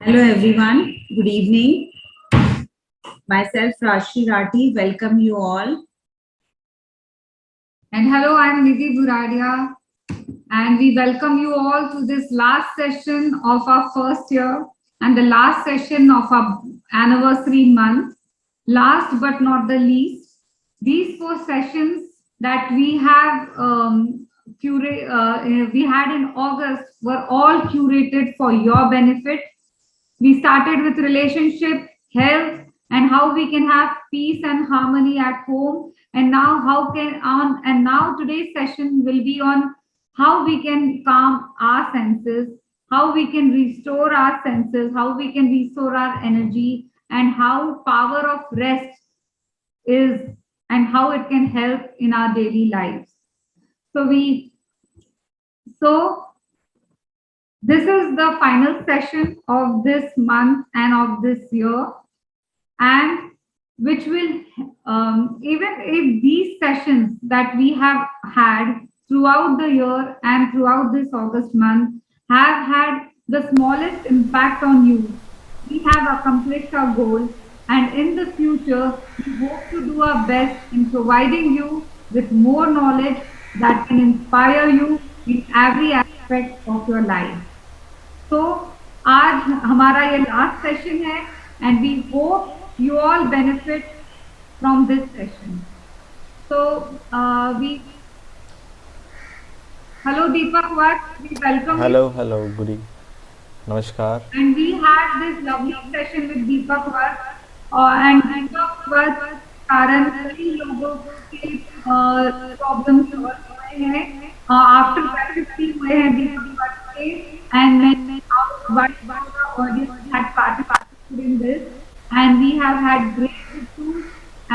Hello everyone, good evening. Myself Rashi Rathi, welcome you all. And hello, I'm Nidhi Buradia, and we welcome you all to this last session of our first year and the last session of our anniversary month. Last but not the least, these four sessions that we have we had in August were all curated for your benefit. We started with relationship, health, and how we can have peace and harmony at home. And now how can on and now today's session will be on how we can calm our senses, how we can restore our senses, how we can restore our energy, and how power of rest is and how it can help in our daily lives. So we so this is the final session of this month and of this year, and which will even if these sessions that we have had throughout the year and throughout this August month have had the smallest impact on you, we have accomplished our goal, and in the future we hope to do our best in providing you with more knowledge that can inspire you in every aspect of your life. तो आज हमारा ये last session है and we hope you all benefit from this session. So we hello Deepak Vats, we welcome you. Hello, good evening. Namaskar. And we had this lovely session with Deepak Vats, and Deepak Vats कारण कई लोगों के problem solve हुए हैं after practice हुए हैं Deepak Vats के, and many of the audience had participated in this, and we have had great reviews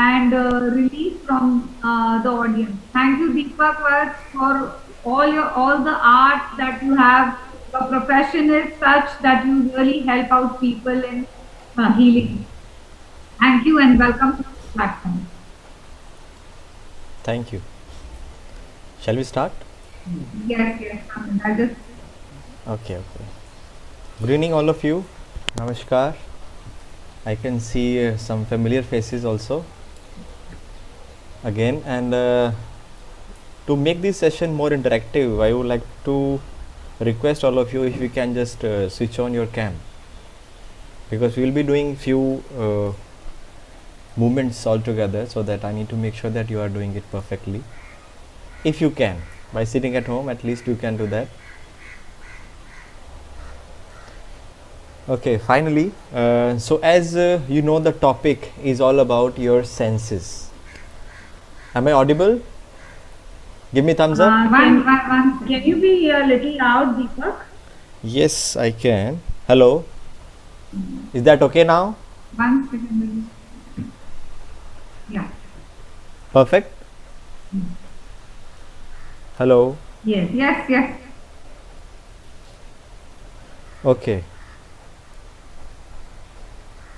and relief from the audience. Thank you Deepak Vats for all the art that you have. Your profession is such that you really help out people in healing. Thank you and welcome to the platform. Thank you. Shall we start? Yes. I just Okay. Good evening, all of you. Namaskar. I can see some familiar faces also. Again, and to make this session more interactive, I would like to request all of you if you can just switch on your cam, because we will be doing few movements all together, so that I need to make sure that you are doing it perfectly. If you can, by sitting at home, at least you can do that. Okay, finally, so as you know, the topic is all about your senses. Am I audible? Give me thumbs up. Can you be a little loud, Deepak? Yes, I can. Hello. Is that okay now? 1 second. Yeah. Perfect. Hello. Yes. Okay.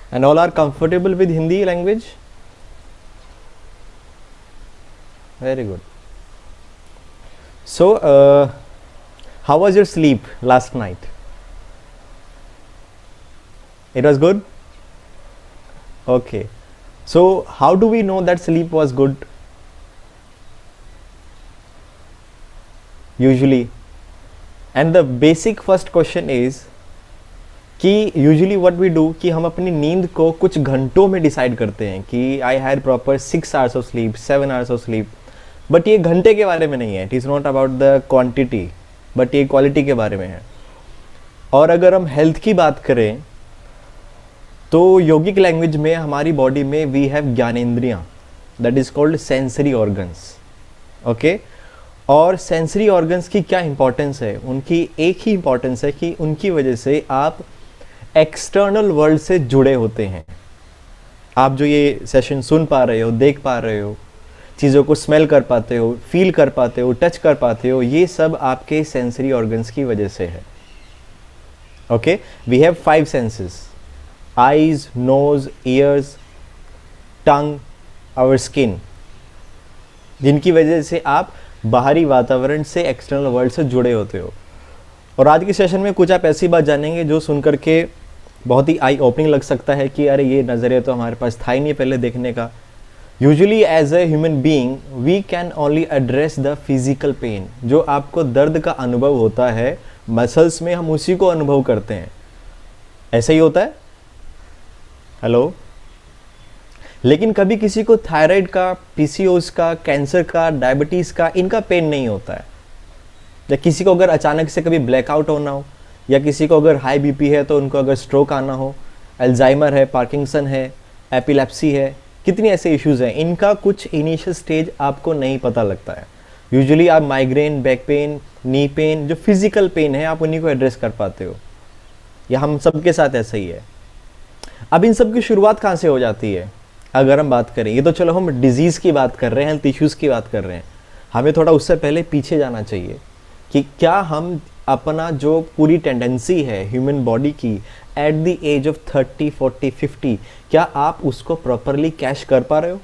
And all are comfortable with Hindi language? Very good. So, how was your sleep last night? It was good? Okay. So, how do we know that sleep was good? Usually. And the basic first question is कि usually what we do कि हम अपनी नींद को कुछ घंटों में decide करते हैं कि I had proper 6 hours of sleep, 7 hours of sleep, but ये घंटे के बारे में नहीं है. It is not about the quantity, but ये क्वालिटी के बारे में है. और अगर हम हेल्थ की बात करें तो योगिक लैंग्वेज में हमारी बॉडी में वी हैव ज्ञानेंद्रियाँ, that is called sensory organs. Okay. और सेंसरी ऑर्गन्स की क्या इंपॉर्टेंस है? उनकी एक ही इंपॉर्टेंस है कि उनकी वजह से आप एक्सटर्नल वर्ल्ड से जुड़े होते हैं. आप जो ये सेशन सुन पा रहे हो, देख पा रहे हो, चीज़ों को स्मेल कर पाते हो, फील कर पाते हो, टच कर पाते हो, ये सब आपके सेंसरी ऑर्गन्स की वजह से है. Okay. We have 5 senses: eyes, nose, ears, tongue, our skin, जिनकी वजह से आप बाहरी वातावरण से, एक्सटर्नल वर्ल्ड से जुड़े होते हो. और आज की सेशन में कुछ आप ऐसी बात जानेंगे जो सुन करके बहुत ही आई ओपनिंग लग सकता है कि अरे ये नज़रिया तो हमारे पास था ही नहीं पहले देखने का। Usually as a human being we can only address the physical pain. जो आपको दर्द का अनुभव होता है मसल्स में, हम उसी को अनुभव करते हैं। ऐसा ही होता है, हेलो। लेकिन कभी किसी को थायराइड का, पीसीओएस का, कैंसर का, डायबिटीज़ का, इनका पेन नहीं होता है। या किसी को अगर अचानक से कभी ब्लैकआउट होना हो, या किसी को अगर हाई बीपी है तो उनको अगर स्ट्रोक आना हो, अल्जाइमर है, पार्किंसन है, एपिलेप्सी है, कितनी ऐसे इश्यूज़ हैं, इनका कुछ इनिशियल स्टेज आपको नहीं पता लगता है। यूजुअली आप migraine, back pain, knee pain, जो फिजिकल पेन है आप उन्हीं को एड्रेस कर पाते हो। या हम सबके साथ ऐसा ही है। अब इन सब की शुरुआत कहाँ से हो जाती है अगर हम बात करें, ये तो चलो हम डिजीज़ की बात कर रहे हैं, हेल्थ इश्यूज़ की बात कर रहे हैं, हमें थोड़ा उससे पहले पीछे जाना चाहिए कि क्या हम अपना जो पूरी टेंडेंसी है ह्यूमन बॉडी की एट द एज ऑफ 30, 40, 50, क्या आप उसको प्रॉपरली कैश कर पा रहे हो?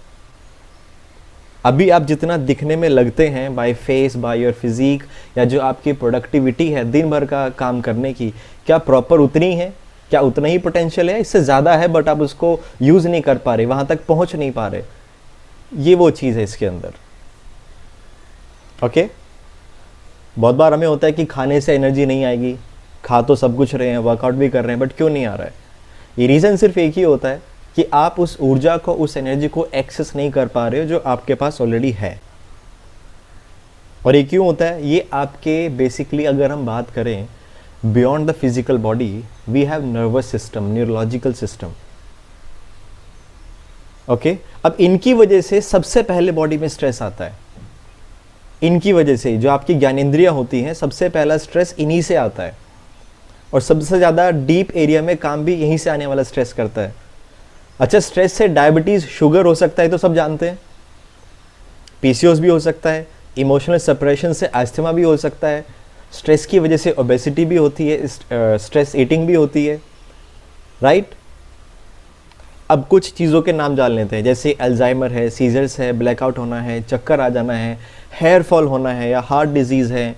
अभी आप जितना दिखने में लगते हैं by face, by your physique, या जो आपकी प्रोडक्टिविटी है दिन भर का काम करने की, क्या प्रॉपर उतनी है? क्या उतना ही पोटेंशियल है? इससे ज़्यादा है बट आप उसको यूज़ नहीं कर पा रहे, वहाँ तक पहुँच नहीं पा रहे। ये वो चीज़ है इसके अंदर। ओके, बहुत बार हमें होता है कि खाने से एनर्जी नहीं आएगी, खा तो सब कुछ रहे हैं, वर्कआउट भी कर रहे हैं, बट क्यों नहीं आ रहा है? ये रीज़न सिर्फ एक ही होता है कि आप उस ऊर्जा को, उस एनर्जी को एक्सेस नहीं कर पा रहे हो जो आपके पास ऑलरेडी है। और ये क्यों होता है? ये आपके बेसिकली अगर हम बात करें beyond the physical body, we have nervous system, neurological system. Okay, अब इनकी वजह से सबसे पहले बॉडी में स्ट्रेस आता है। इनकी वजह से जो आपकी ज्ञानेंद्रियां होती हैं, सबसे पहला स्ट्रेस इन्हीं से आता है। और सबसे ज़्यादा डीप एरिया में काम भी यहीं से आने वाला स्ट्रेस करता है। अच्छा, स्ट्रेस से डायबिटीज़, शुगर हो सकता है तो सब जानते हैं, पीसीओएस भी हो सकता है, इमोशनल सेपरेशन से अस्थमा भी हो सकता है, स्ट्रेस की वजह से ओबेसिटी भी होती है, स्ट्रेस ईटिंग भी होती है, राइट। अब कुछ चीज़ों के नाम जान लेते हैं, जैसे अल्जाइमर है, सीजर्स है, ब्लैकआउट होना है, चक्कर आ जाना है, हेयर फॉल होना है, या हार्ट डिजीज़ है,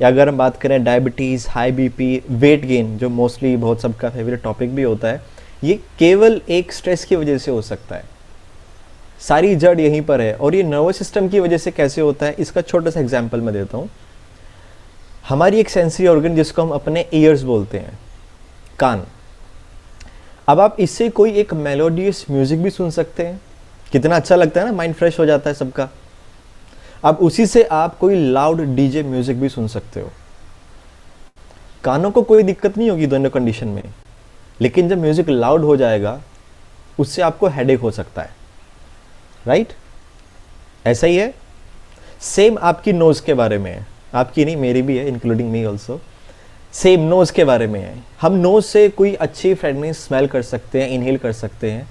या अगर हम बात करें diabetes, high BP, weight gain, जो मोस्टली बहुत सबका फेवरेट टॉपिक भी होता है, ये केवल एक स्ट्रेस की वजह से हो सकता है। सारी जड़ यहीं पर है। और ये नर्वस सिस्टम की वजह से कैसे होता है, इसका छोटा सा एग्जांपल मैं देता हूँ। हमारी एक सेंसरी ऑर्गन जिसको हम अपने ईयर्स बोलते हैं, कान। अब आप इससे कोई एक मेलोडियस म्यूजिक भी सुन सकते हैं, कितना अच्छा लगता है ना, माइंड फ्रेश हो जाता है सबका। अब उसी से आप कोई लाउड डीजे म्यूजिक भी सुन सकते हो, कानों को कोई दिक्कत नहीं होगी दोनों कंडीशन में। लेकिन जब म्यूजिक लाउड हो जाएगा उससे आपको हेडेक हो सकता है, राइट। ऐसा ही है। सेम आपकी नोज के बारे में है, आपकी नहीं मेरी भी है, including me also. Same nose के बारे में है। हम नोज से कोई अच्छी फ्रेगनेंस स्मेल कर सकते हैं, इनहेल कर सकते हैं।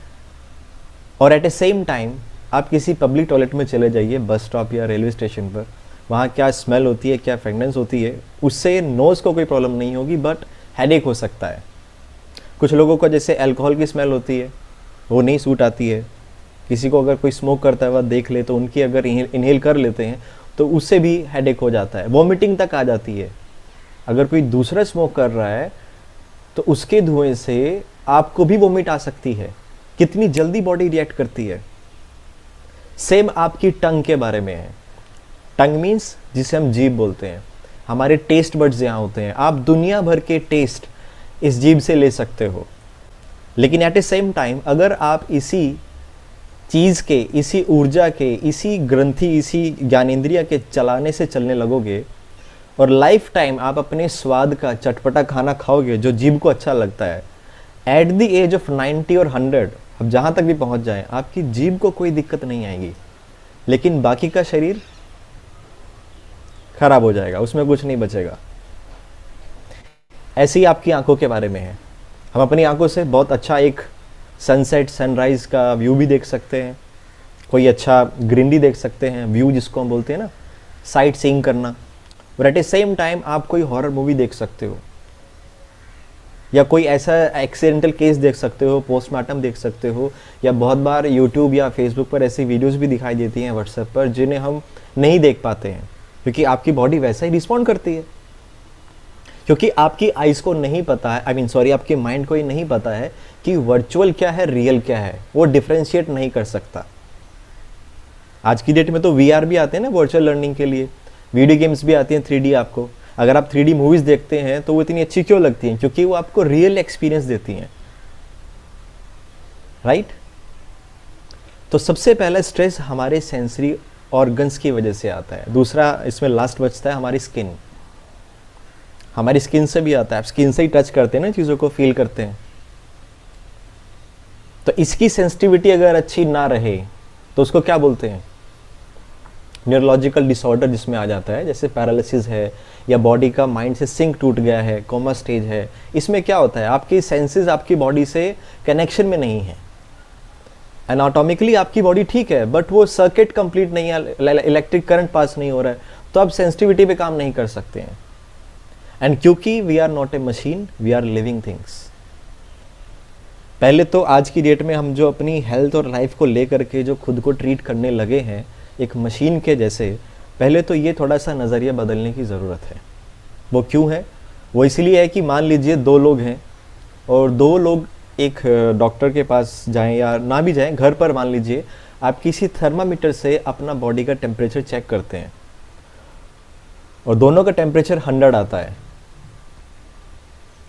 और एट ए सेम टाइम आप किसी पब्लिक टॉयलेट में चले जाइए, बस स्टॉप या रेलवे स्टेशन पर, वहाँ क्या स्मेल होती है, क्या फ्रेगनेंस होती है, उससे नोज़ को कोई प्रॉब्लम नहीं होगी बट हेडेक हो सकता है। कुछ लोगों को जैसे अल्कोहल की स्मेल होती है, वो नहीं सूट आती है। किसी को अगर कोई स्मोक करता हुआ देख ले तो उनकी अगर इनहेल कर लेते हैं तो उससे भी हेडेक हो जाता है, वॉमिटिंग तक आ जाती है। अगर कोई दूसरा स्मोक कर रहा है तो उसके धुएं से आपको भी वॉमिट आ सकती है। कितनी जल्दी बॉडी रिएक्ट करती है। सेम आपकी टंग के बारे में है। टंग मीन्स जिसे हम जीभ बोलते हैं। हमारे टेस्ट बड्स यहाँ होते हैं। आप दुनिया भर के टेस्ट इस जीभ से ले सकते हो, लेकिन एट ए सेम टाइम अगर आप इसी चीज़ के, इसी ऊर्जा के, इसी ग्रंथि, इसी ज्ञानेंद्रिय के चलाने से चलने लगोगे और लाइफ टाइम आप अपने स्वाद का चटपटा खाना खाओगे जो जीभ को अच्छा लगता है, एट द एज ऑफ 90 और 100 अब जहाँ तक भी पहुँच जाएं, आपकी जीभ को कोई दिक्कत नहीं आएगी, लेकिन बाकी का शरीर खराब हो जाएगा, उसमें कुछ नहीं बचेगा। ऐसे ही आपकी आंखों के बारे में है। हम अपनी आंखों से बहुत अच्छा एक सनसेट, सनराइज का व्यू भी देख सकते हैं, कोई अच्छा ग्रीनरी देख सकते हैं, व्यू जिसको हम बोलते हैं ना, साइट सीइंग करना। और एट ए सेम टाइम आप कोई हॉरर मूवी देख सकते हो, या कोई ऐसा एक्सीडेंटल केस देख सकते हो, पोस्टमार्टम देख सकते हो, या बहुत बार यूट्यूब या फेसबुक पर ऐसी वीडियोस भी दिखाई देती हैं, व्हाट्सएप पर, जिन्हें हम नहीं देख पाते हैं क्योंकि आपकी बॉडी वैसा ही रिस्पॉन्ड करती है। क्योंकि आपकी आइज़ को नहीं पता है, आई मीन सॉरी, आपके माइंड को ये नहीं पता है कि वर्चुअल क्या है, रियल क्या है, वो डिफ्रेंशिएट नहीं कर सकता। आज की डेट में तो VR भी आते हैं ना वर्चुअल लर्निंग के लिए, वीडियो गेम्स भी आती हैं 3D। आपको अगर आप 3D मूवीज़ देखते हैं तो वो इतनी अच्छी क्यों लगती हैं? क्योंकि वो आपको रियल एक्सपीरियंस देती हैं, राइट? तो सबसे पहला स्ट्रेस हमारे सेंसरी ऑर्गन्स की वजह से आता है। दूसरा इसमें लास्ट बचता है हमारी स्किन। हमारी स्किन से भी आता है, आप स्किन से ही टच करते हैं ना, चीज़ों को फील करते हैं। तो इसकी सेंसिटिविटी अगर अच्छी ना रहे तो उसको क्या बोलते हैं? न्यूरोलॉजिकल डिसऑर्डर जिसमें आ जाता है, जैसे पैरालिसिस है या बॉडी का माइंड से सिंक टूट गया है, कोमा स्टेज है। इसमें क्या होता है, आपकी सेंसेस आपकी बॉडी से कनेक्शन में नहीं है। एनाटॉमिकली आपकी बॉडी ठीक है, बट वो सर्किट कंप्लीट नहीं है, इलेक्ट्रिक करंट पास नहीं हो रहा है, तो आप सेंसिटिविटी पे काम नहीं कर सकते हैं। एंड क्योंकि we are not a machine, we are living things. पहले तो आज की डेट में हम जो अपनी हेल्थ और लाइफ को लेकर के जो खुद को ट्रीट करने लगे हैं एक मशीन के जैसे, पहले तो ये थोड़ा सा नज़रिया बदलने की ज़रूरत है। वो क्यों है? वो इसलिए है कि मान लीजिए 2 लोग हैं और 2 लोग एक डॉक्टर के पास जाएं या ना भी जाएं, घर पर मान लीजिए आप किसी थर्मामीटर से अपना बॉडी का टेम्परेचर चेक करते हैं और दोनों का टेम्परेचर 100 आता है।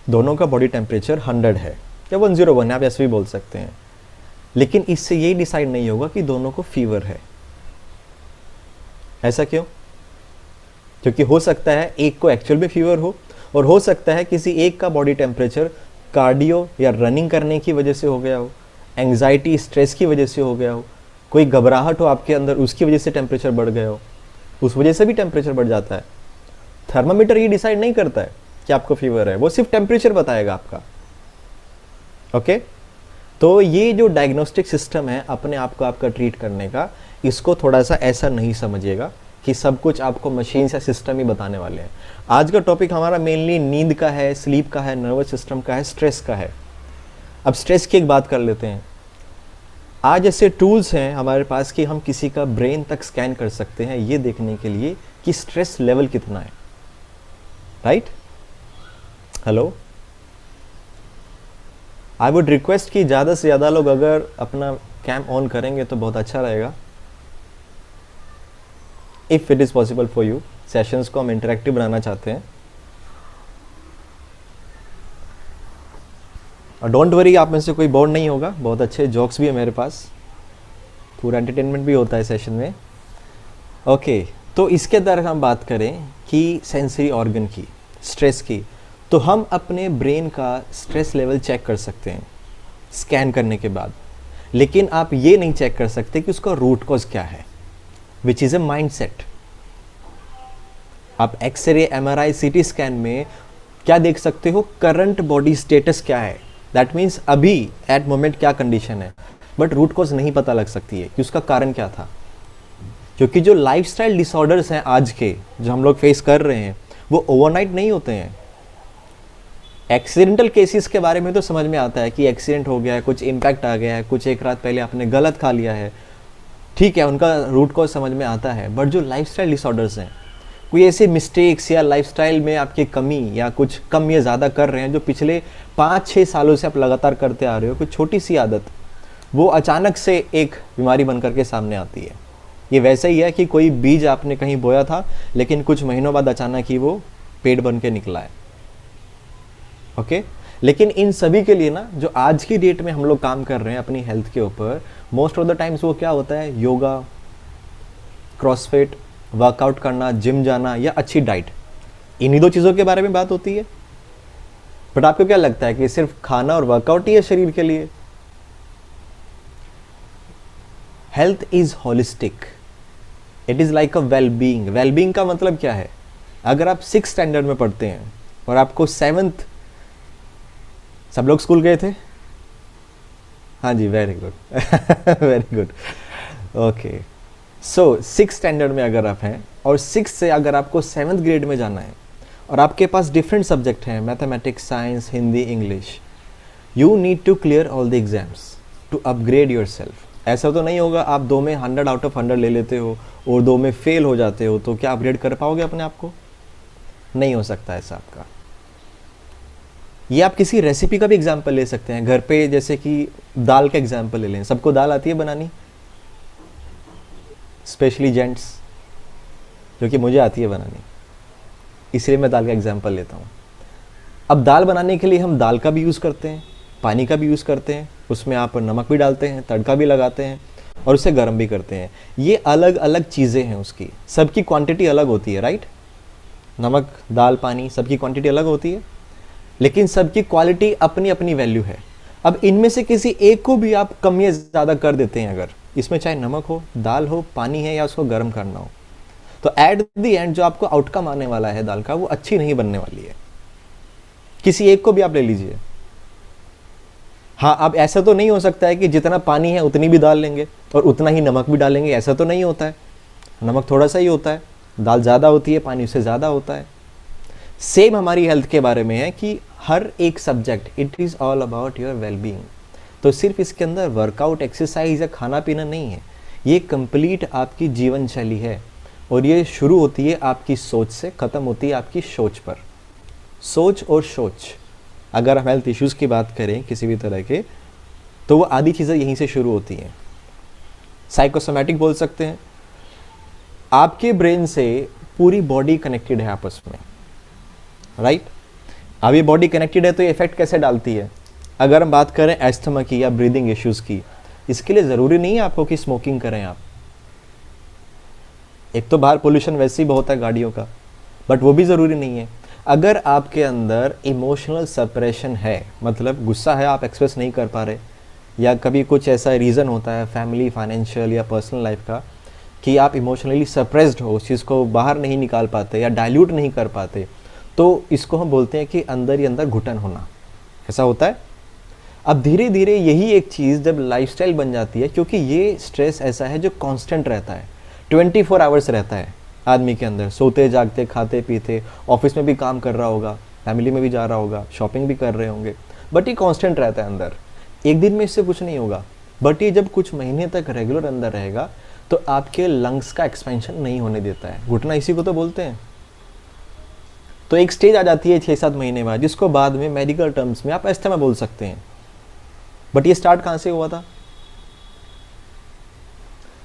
दोनों का बॉडी टेम्परेचर 100 है या 101 है, आप ऐसे भी बोल सकते हैं। लेकिन इससे यही डिसाइड नहीं होगा कि दोनों को फीवर है। ऐसा क्यों? क्योंकि हो सकता है एक को एक्चुअल में फीवर हो और हो सकता है किसी एक का बॉडी टेम्परेचर कार्डियो या रनिंग करने की वजह से हो गया हो, एंग्जाइटी स्ट्रेस की वजह से हो गया हो, कोई घबराहट हो आपके अंदर उसकी वजह से टेम्परेचर बढ़ गया हो, उस वजह से भी टेम्परेचर बढ़ जाता है। थर्मामीटर ये डिसाइड नहीं करता है कि आपको फीवर है, वो सिर्फ टेम्परेचर बताएगा आपका। ओके? तो ये जो डायग्नोस्टिक सिस्टम है अपने आप को आपका ट्रीट करने का, इसको थोड़ा सा ऐसा नहीं समझिएगा कि सब कुछ आपको मशीन या सिस्टम ही बताने वाले हैं। आज का टॉपिक हमारा मेनली नींद का है, स्लीप का है, नर्वस सिस्टम का है, स्ट्रेस का है। अब स्ट्रेस की एक बात कर लेते हैं। आज ऐसे टूल्स हैं हमारे पास कि हम किसी का ब्रेन तक स्कैन कर सकते हैं ये देखने के लिए कि स्ट्रेस लेवल कितना है, right? Hello, I would request कि ज़्यादा से ज़्यादा लोग अगर अपना कैम ऑन करेंगे तो बहुत अच्छा रहेगा, if it is possible for you. Sessions को हम इंटरेक्टिव बनाना चाहते हैं। और डोंट वरी, आप में से कोई बोर्ड नहीं होगा, बहुत अच्छे जोक्स भी है मेरे पास, पूरा एंटरटेनमेंट भी होता है सेशन में। ओके, तो इसके अंदर हम बात करें कि सेंसरी ऑर्गन की, स्ट्रेस की, तो हम अपने ब्रेन का स्ट्रेस लेवल चेक कर सकते हैं स्कैन करने के बाद। लेकिन आप ये नहीं चेक कर सकते कि उसका रूट कॉज क्या है, which is a mind set. आप एक्सरे, MRI, CT स्कैन में क्या देख सकते हो? करंट बॉडी स्टेटस क्या है, दैट मीन्स अभी एट मोमेंट क्या कंडीशन है, बट रूट कॉज नहीं पता लग सकती है कि उसका कारण क्या था। क्योंकि जो लाइफस्टाइल डिसऑर्डर्स हैं आज के जो हम लोग फेस कर रहे हैं वो ओवरनाइट नहीं होते हैं। एक्सीडेंटल केसेस के बारे में तो समझ में आता है कि एक्सीडेंट हो गया है, कुछ इम्पैक्ट आ गया है, कुछ एक रात पहले आपने गलत खा लिया है, ठीक है, उनका रूट कॉज समझ में आता है। बट जो लाइफस्टाइल डिसऑर्डर्स हैं, कोई ऐसे मिस्टेक्स या लाइफस्टाइल में आपकी कमी या कुछ कम या ज़्यादा कर रहे हैं जो पिछले 5-6 सालों से आप लगातार करते आ रहे हो, कुछ छोटी सी आदत वो अचानक से एक बीमारी बन करके सामने आती है। ये वैसा ही है कि कोई बीज आपने कहीं बोया था लेकिन कुछ महीनों बाद अचानक ही वो पेड़ बन के निकला है। ओके, लेकिन इन सभी के लिए ना जो आज की डेट में हम लोग काम कर रहे हैं अपनी हेल्थ के ऊपर, मोस्ट ऑफ द टाइम्स वो क्या होता है? योगा, क्रॉसफिट, वर्कआउट करना, जिम जाना या अच्छी डाइट, इन्हीं 2 चीज़ों के बारे में बात होती है। बट आपको क्या लगता है कि सिर्फ खाना और वर्कआउट ही है शरीर के लिए? Health is holistic, it is like a wellbeing. Wellbeing का मतलब क्या है? अगर आप 6th स्टैंडर्ड में पढ़ते हैं और आपको 7th, सब लोग स्कूल गए थे? हाँ जी, very good very good. Okay, so 6th standard में अगर आप हैं और 6th से अगर आपको 7th ग्रेड में जाना है और आपके पास डिफरेंट सब्जेक्ट हैं, mathematics, science, Hindi, English, you need to clear all the exams to upgrade yourself. ऐसा तो नहीं होगा आप 2 में 100 आउट ऑफ 100 ले लेते हो और 2 में फेल हो जाते हो तो क्या अपग्रेड कर पाओगे अपने आप को? नहीं हो सकता ऐसा आपका। ये आप किसी रेसिपी का भी एग्जाम्पल ले सकते हैं घर पे, जैसे कि दाल का एग्जाम्पल ले लें। सबको दाल आती है बनानी, स्पेशली जेंट्स, जो कि मुझे आती है बनानी, इसलिए मैं दाल का एग्जाम्पल लेता हूँ। अब दाल बनाने के लिए हम दाल का भी यूज़ करते हैं, पानी का भी यूज़ करते हैं, उसमें आप नमक भी डालते हैं, तड़का भी लगाते हैं और उसे गर्म भी करते हैं। ये अलग अलग चीज़ें हैं उसकी, सबकी क्वांटिटी अलग होती है, राइट? नमक, दाल, पानी, सबकी क्वांटिटी अलग होती है, लेकिन सबकी क्वालिटी अपनी अपनी वैल्यू है। अब इनमें से किसी एक को भी आप कम या ज़्यादा कर देते हैं, अगर इसमें चाहे नमक हो, दाल हो, पानी है या उसको गर्म करना हो, तो एट द एंड जो आपको आउटकम आने वाला है दाल का, वो अच्छी नहीं बनने वाली है। किसी एक को भी आप ले लीजिए। हाँ, अब ऐसा तो नहीं हो सकता है कि जितना पानी है उतनी भी दाल लेंगे और उतना ही नमक भी डालेंगे, ऐसा तो नहीं होता है। नमक थोड़ा सा ही होता है, दाल ज़्यादा होती है, पानी उससे ज़्यादा होता है। सेम हमारी हेल्थ के बारे में है कि हर एक subject, it is all about your wellbeing. तो सिर्फ इसके अंदर वर्कआउट, एक्सरसाइज या खाना पीना नहीं है, ये कंप्लीट आपकी जीवन शैली है। और ये शुरू होती है आपकी सोच से, ख़त्म होती है आपकी सोच पर। सोच और सोच, अगर हम हेल्थ इश्यूज़ की बात करें किसी भी तरह के, तो वो आधी चीज़ें यहीं से शुरू होती हैं। साइकोसोमैटिक बोल सकते हैं। आपके ब्रेन से पूरी बॉडी कनेक्टेड है आपस में, राइट? अब ये बॉडी कनेक्टेड है तो ये इफेक्ट कैसे डालती है? अगर हम बात करें एस्थमा की या ब्रीदिंग इश्यूज़ की, इसके लिए ज़रूरी नहीं है आपको कि स्मोकिंग करें आप। एक तो बाहर पोल्यूशन वैसे ही बहुत है गाड़ियों का, बट वो भी ज़रूरी नहीं है। अगर आपके अंदर इमोशनल सप्रेशन है, मतलब गुस्सा है, आप एक्सप्रेस नहीं कर पा रहे, या कभी कुछ ऐसा रीज़न होता है फैमिली, फाइनेंशियल या पर्सनल लाइफ का, कि आप इमोशनली सप्रेस्ड हो, उस चीज़ को बाहर नहीं निकाल पाते या डाइल्यूट नहीं कर पाते, तो इसको हम बोलते हैं कि अंदर ही अंदर घुटन होना। ऐसा होता है। अब धीरे धीरे यही एक चीज़ जब लाइफस्टाइल बन जाती है, क्योंकि ये स्ट्रेस ऐसा है जो कांस्टेंट रहता है, 24 आवर्स रहता है आदमी के अंदर, सोते जागते, खाते पीते, ऑफिस में भी काम कर रहा होगा, फैमिली में भी जा रहा होगा, शॉपिंग भी कर रहे होंगे, बट ये कांस्टेंट रहता है अंदर। एक दिन में इससे कुछ नहीं होगा, बट ये जब कुछ महीने तक रेगुलर अंदर रहेगा तो आपके लंग्स का एक्सपेंशन नहीं होने देता है। घुटना इसी को तो बोलते हैं। तो एक स्टेज आ जाती है 6-7 महीने बाद, जिसको बाद में मेडिकल टर्म्स में आप अस्थमा बोल सकते हैं। बट ये स्टार्ट कहाँ से हुआ था?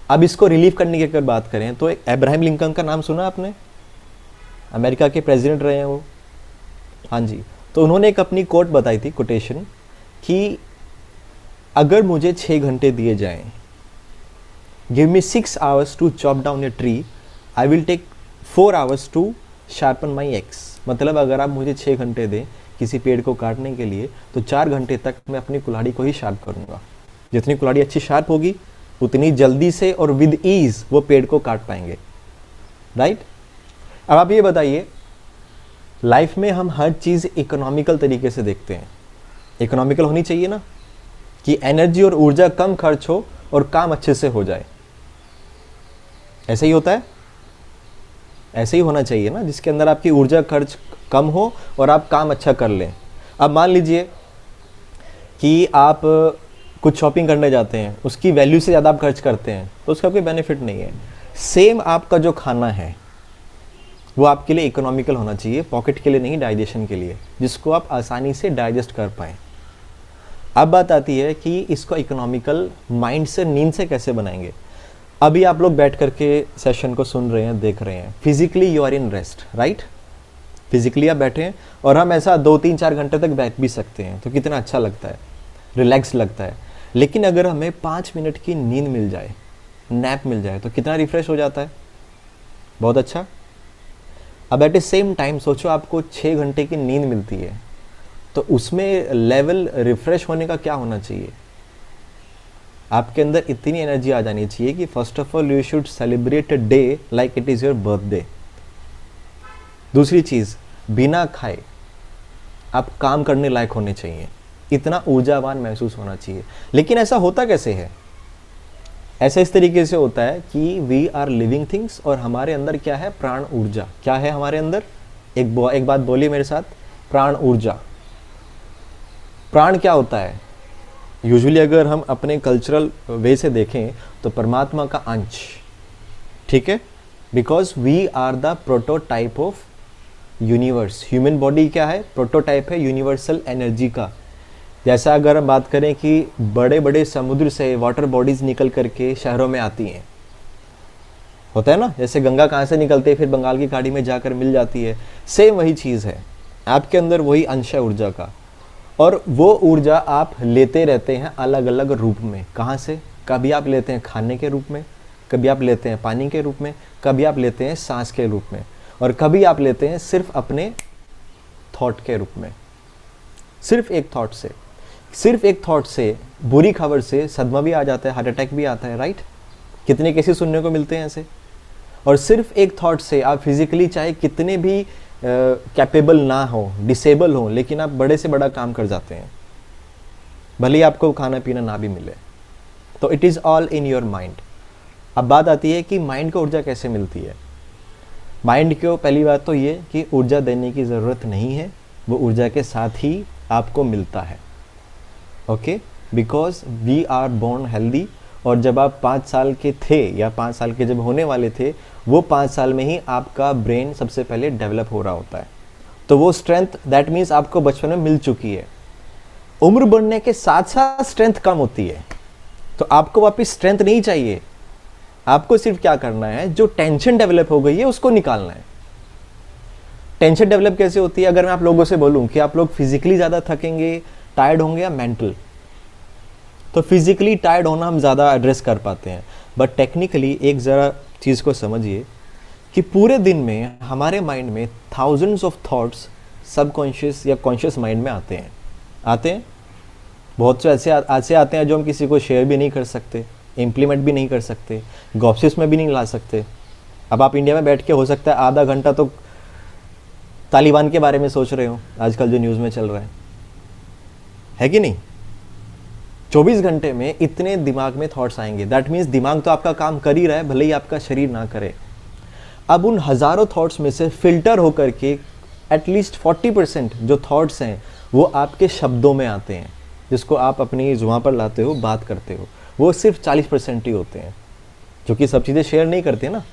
अब इसको रिलीव करने की अगर बात करें तो एक अब्राहम लिंकन का नाम सुना आपने? अमेरिका के प्रेसिडेंट रहे हैं वो। हाँ जी। तो उन्होंने एक अपनी कोट बताई थी, कोटेशन, कि अगर मुझे 6 घंटे दिए जाएं, give me 6 hours to chop down a tree, I will take 4 hours to sharpen my axe. मतलब अगर आप मुझे 6 घंटे दें किसी पेड़ को काटने के लिए, तो 4 घंटे तक मैं अपनी कुल्हाड़ी को ही शार्प करूँगा। जितनी कुल्हाड़ी अच्छी शार्प होगी, उतनी जल्दी से और विद ईज वो पेड़ को काट पाएंगे, राइट? अब आप ये बताइए, लाइफ में हम हर चीज़ इकोनॉमिकल तरीके से देखते हैं। इकोनॉमिकल होनी चाहिए ना, कि एनर्जी और ऊर्जा कम खर्च हो और काम अच्छे से हो जाए। ऐसे ही होता है, ऐसे ही होना चाहिए ना, जिसके अंदर आपकी ऊर्जा खर्च कम हो और आप काम अच्छा कर लें। अब मान लीजिए कि आप कुछ शॉपिंग करने जाते हैं, उसकी वैल्यू से ज़्यादा आप खर्च करते हैं, तो उसका कोई बेनिफिट नहीं है। सेम आपका जो खाना है वो आपके लिए इकोनॉमिकल होना चाहिए, पॉकेट के लिए नहीं, डाइजेशन के लिए, जिसको आप आसानी से डाइजेस्ट कर पाएँ। अब बात आती है कि इसको इकोनॉमिकल माइंड से, नींद से कैसे बनाएंगे। अभी आप लोग बैठ करके सेशन को सुन रहे हैं, देख रहे हैं, physically you are in rest, right? Physically आप बैठे हैं और हम ऐसा 2-3-4 घंटे तक बैठ भी सकते हैं, तो कितना अच्छा लगता है, रिलैक्स लगता है। लेकिन अगर हमें 5 मिनट की नींद मिल जाए, नैप मिल जाए, तो कितना रिफ्रेश हो जाता है, बहुत अच्छा। अब एट द सेम टाइम सोचो आपको 6 घंटे की नींद मिलती है, तो उसमें लेवल रिफ्रेश होने का क्या होना चाहिए? आपके अंदर इतनी एनर्जी आ जानी चाहिए कि first of all you should celebrate a day like it is your birthday. दूसरी चीज़, बिना खाए आप काम करने लायक होने चाहिए, इतना ऊर्जावान महसूस होना चाहिए। लेकिन ऐसा होता कैसे है? ऐसा इस तरीके से होता है कि वी आर लिविंग थिंग्स, और हमारे अंदर क्या है? प्राण ऊर्जा। क्या है हमारे अंदर? एक बात बोलिए मेरे साथ, प्राण ऊर्जा। प्राण क्या होता है? यूजुअली अगर हम अपने कल्चरल वे से देखें तो परमात्मा का अंश, ठीक है? Because we are the prototype of universe. Human body क्या है? प्रोटोटाइप है यूनिवर्सल एनर्जी का। जैसा अगर हम बात करें कि बड़े बड़े समुद्र से वाटर बॉडीज़ निकल करके शहरों में आती हैं, होता है ना, जैसे गंगा कहाँ से निकलती है फिर बंगाल की खाड़ी में जाकर मिल जाती है, सेम वही चीज़ है। आपके अंदर वही अंश है ऊर्जा का, और वो ऊर्जा आप लेते रहते हैं अलग अलग रूप में। कहाँ से? कभी आप लेते हैं खाने के रूप में, कभी आप लेते हैं पानी के रूप में, कभी आप लेते हैं सांस के रूप में, और कभी आप लेते हैं सिर्फ अपने थॉट के रूप में। सिर्फ एक थॉट से, सिर्फ एक थॉट से, बुरी खबर से सदमा भी आ जाता है, हार्ट अटैक भी आता है, राइट? कितने केसेस सुनने को मिलते हैं ऐसे। और सिर्फ एक थॉट से आप फिजिकली चाहे कितने भी कैपेबल ना हो, डिसेबल हो, लेकिन आप बड़े से बड़ा काम कर जाते हैं, भले ही आपको खाना पीना ना भी मिले। तो it is all in your mind. अब बात आती है कि माइंड को ऊर्जा कैसे मिलती है। माइंड को पहली बात तो ये कि ऊर्जा देने की ज़रूरत नहीं है, वो ऊर्जा के साथ ही आपको मिलता है। Okay, because we are born healthy. और जब आप 5 साल के थे या 5 साल के जब होने वाले थे, वो 5 साल में ही आपका ब्रेन सबसे पहले डेवलप हो रहा होता है। तो वो स्ट्रेंथ दैट मीन्स आपको बचपन में मिल चुकी है। उम्र बढ़ने के साथ साथ स्ट्रेंथ कम होती है, तो आपको वापस स्ट्रेंथ नहीं चाहिए। आपको सिर्फ क्या करना है, जो टेंशन डेवलप हो गई है उसको निकालना है। टेंशन डेवलप कैसे होती है? अगर मैं आप लोगों से बोलूं कि आप लोग फिजिकली ज़्यादा थकेंगे, टायर्ड होंगे या मेंटल, तो फिजिकली टायर्ड होना हम ज़्यादा एड्रेस कर पाते हैं। बट टेक्निकली एक ज़रा चीज़ को समझिए कि पूरे दिन में हमारे माइंड में थाउजेंड्स ऑफ थॉट्स सबकॉन्शियस या कॉन्शियस माइंड में आते हैं। बहुत से ऐसे आते हैं जो हम किसी को शेयर भी नहीं कर सकते, इम्प्लीमेंट भी नहीं कर सकते, गॉसिप्स में भी नहीं ला सकते। अब आप इंडिया में बैठ के हो सकता है आधा घंटा तो तालिबान के बारे में सोच रहे हो, आजकल जो न्यूज़ में चल रहा है कि नहीं? 24 घंटे में इतने दिमाग में थॉट्स आएंगे। दैट मीन्स दिमाग तो आपका काम कर ही रहा है, भले ही आपका शरीर ना करे। अब उन हज़ारों थॉट्स में से फिल्टर होकर के एटलीस्ट 40% जो थॉट्स हैं वो आपके शब्दों में आते हैं, जिसको आप अपनी जुबान पर लाते हो, बात करते हो। वो सिर्फ 40% ही होते हैं, जो कि सब चीज़ें शेयर नहीं करते ना।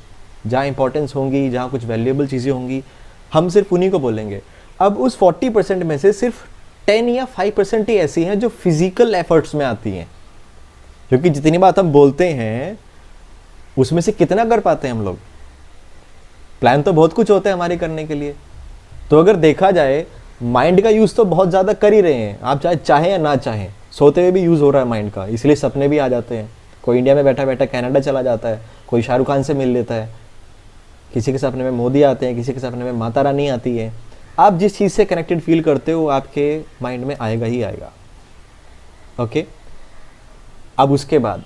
जहाँ इंपॉर्टेंस होंगी, जहाँ कुछ वैल्यूएबल चीज़ें होंगी, हम सिर्फ उन्हीं को बोलेंगे। अब उस 40% में से सिर्फ 10 या 5% ही ऐसी हैं जो फिजिकल एफर्ट्स में आती हैं, क्योंकि जितनी बात हम बोलते हैं उसमें से कितना कर पाते हैं हम लोग। प्लान तो बहुत कुछ होता है हमारे करने के लिए। तो अगर देखा जाए माइंड का यूज़ तो बहुत ज़्यादा कर ही रहे हैं, आप चाहे या ना चाहें। सोते हुए भी यूज़ हो रहा है माइंड का, इसलिए सपने भी आ जाते हैं। कोई इंडिया में बैठा बैठा कनाडा चला जाता है, कोई शाहरुख खान से मिल लेता है, किसी के सपने में मोदी आते हैं, किसी के सपने में माता रानी आती है। आप जिस चीज़ से कनेक्टेड फील करते हो आपके माइंड में आएगा ही आएगा। ओके, अब उसके बाद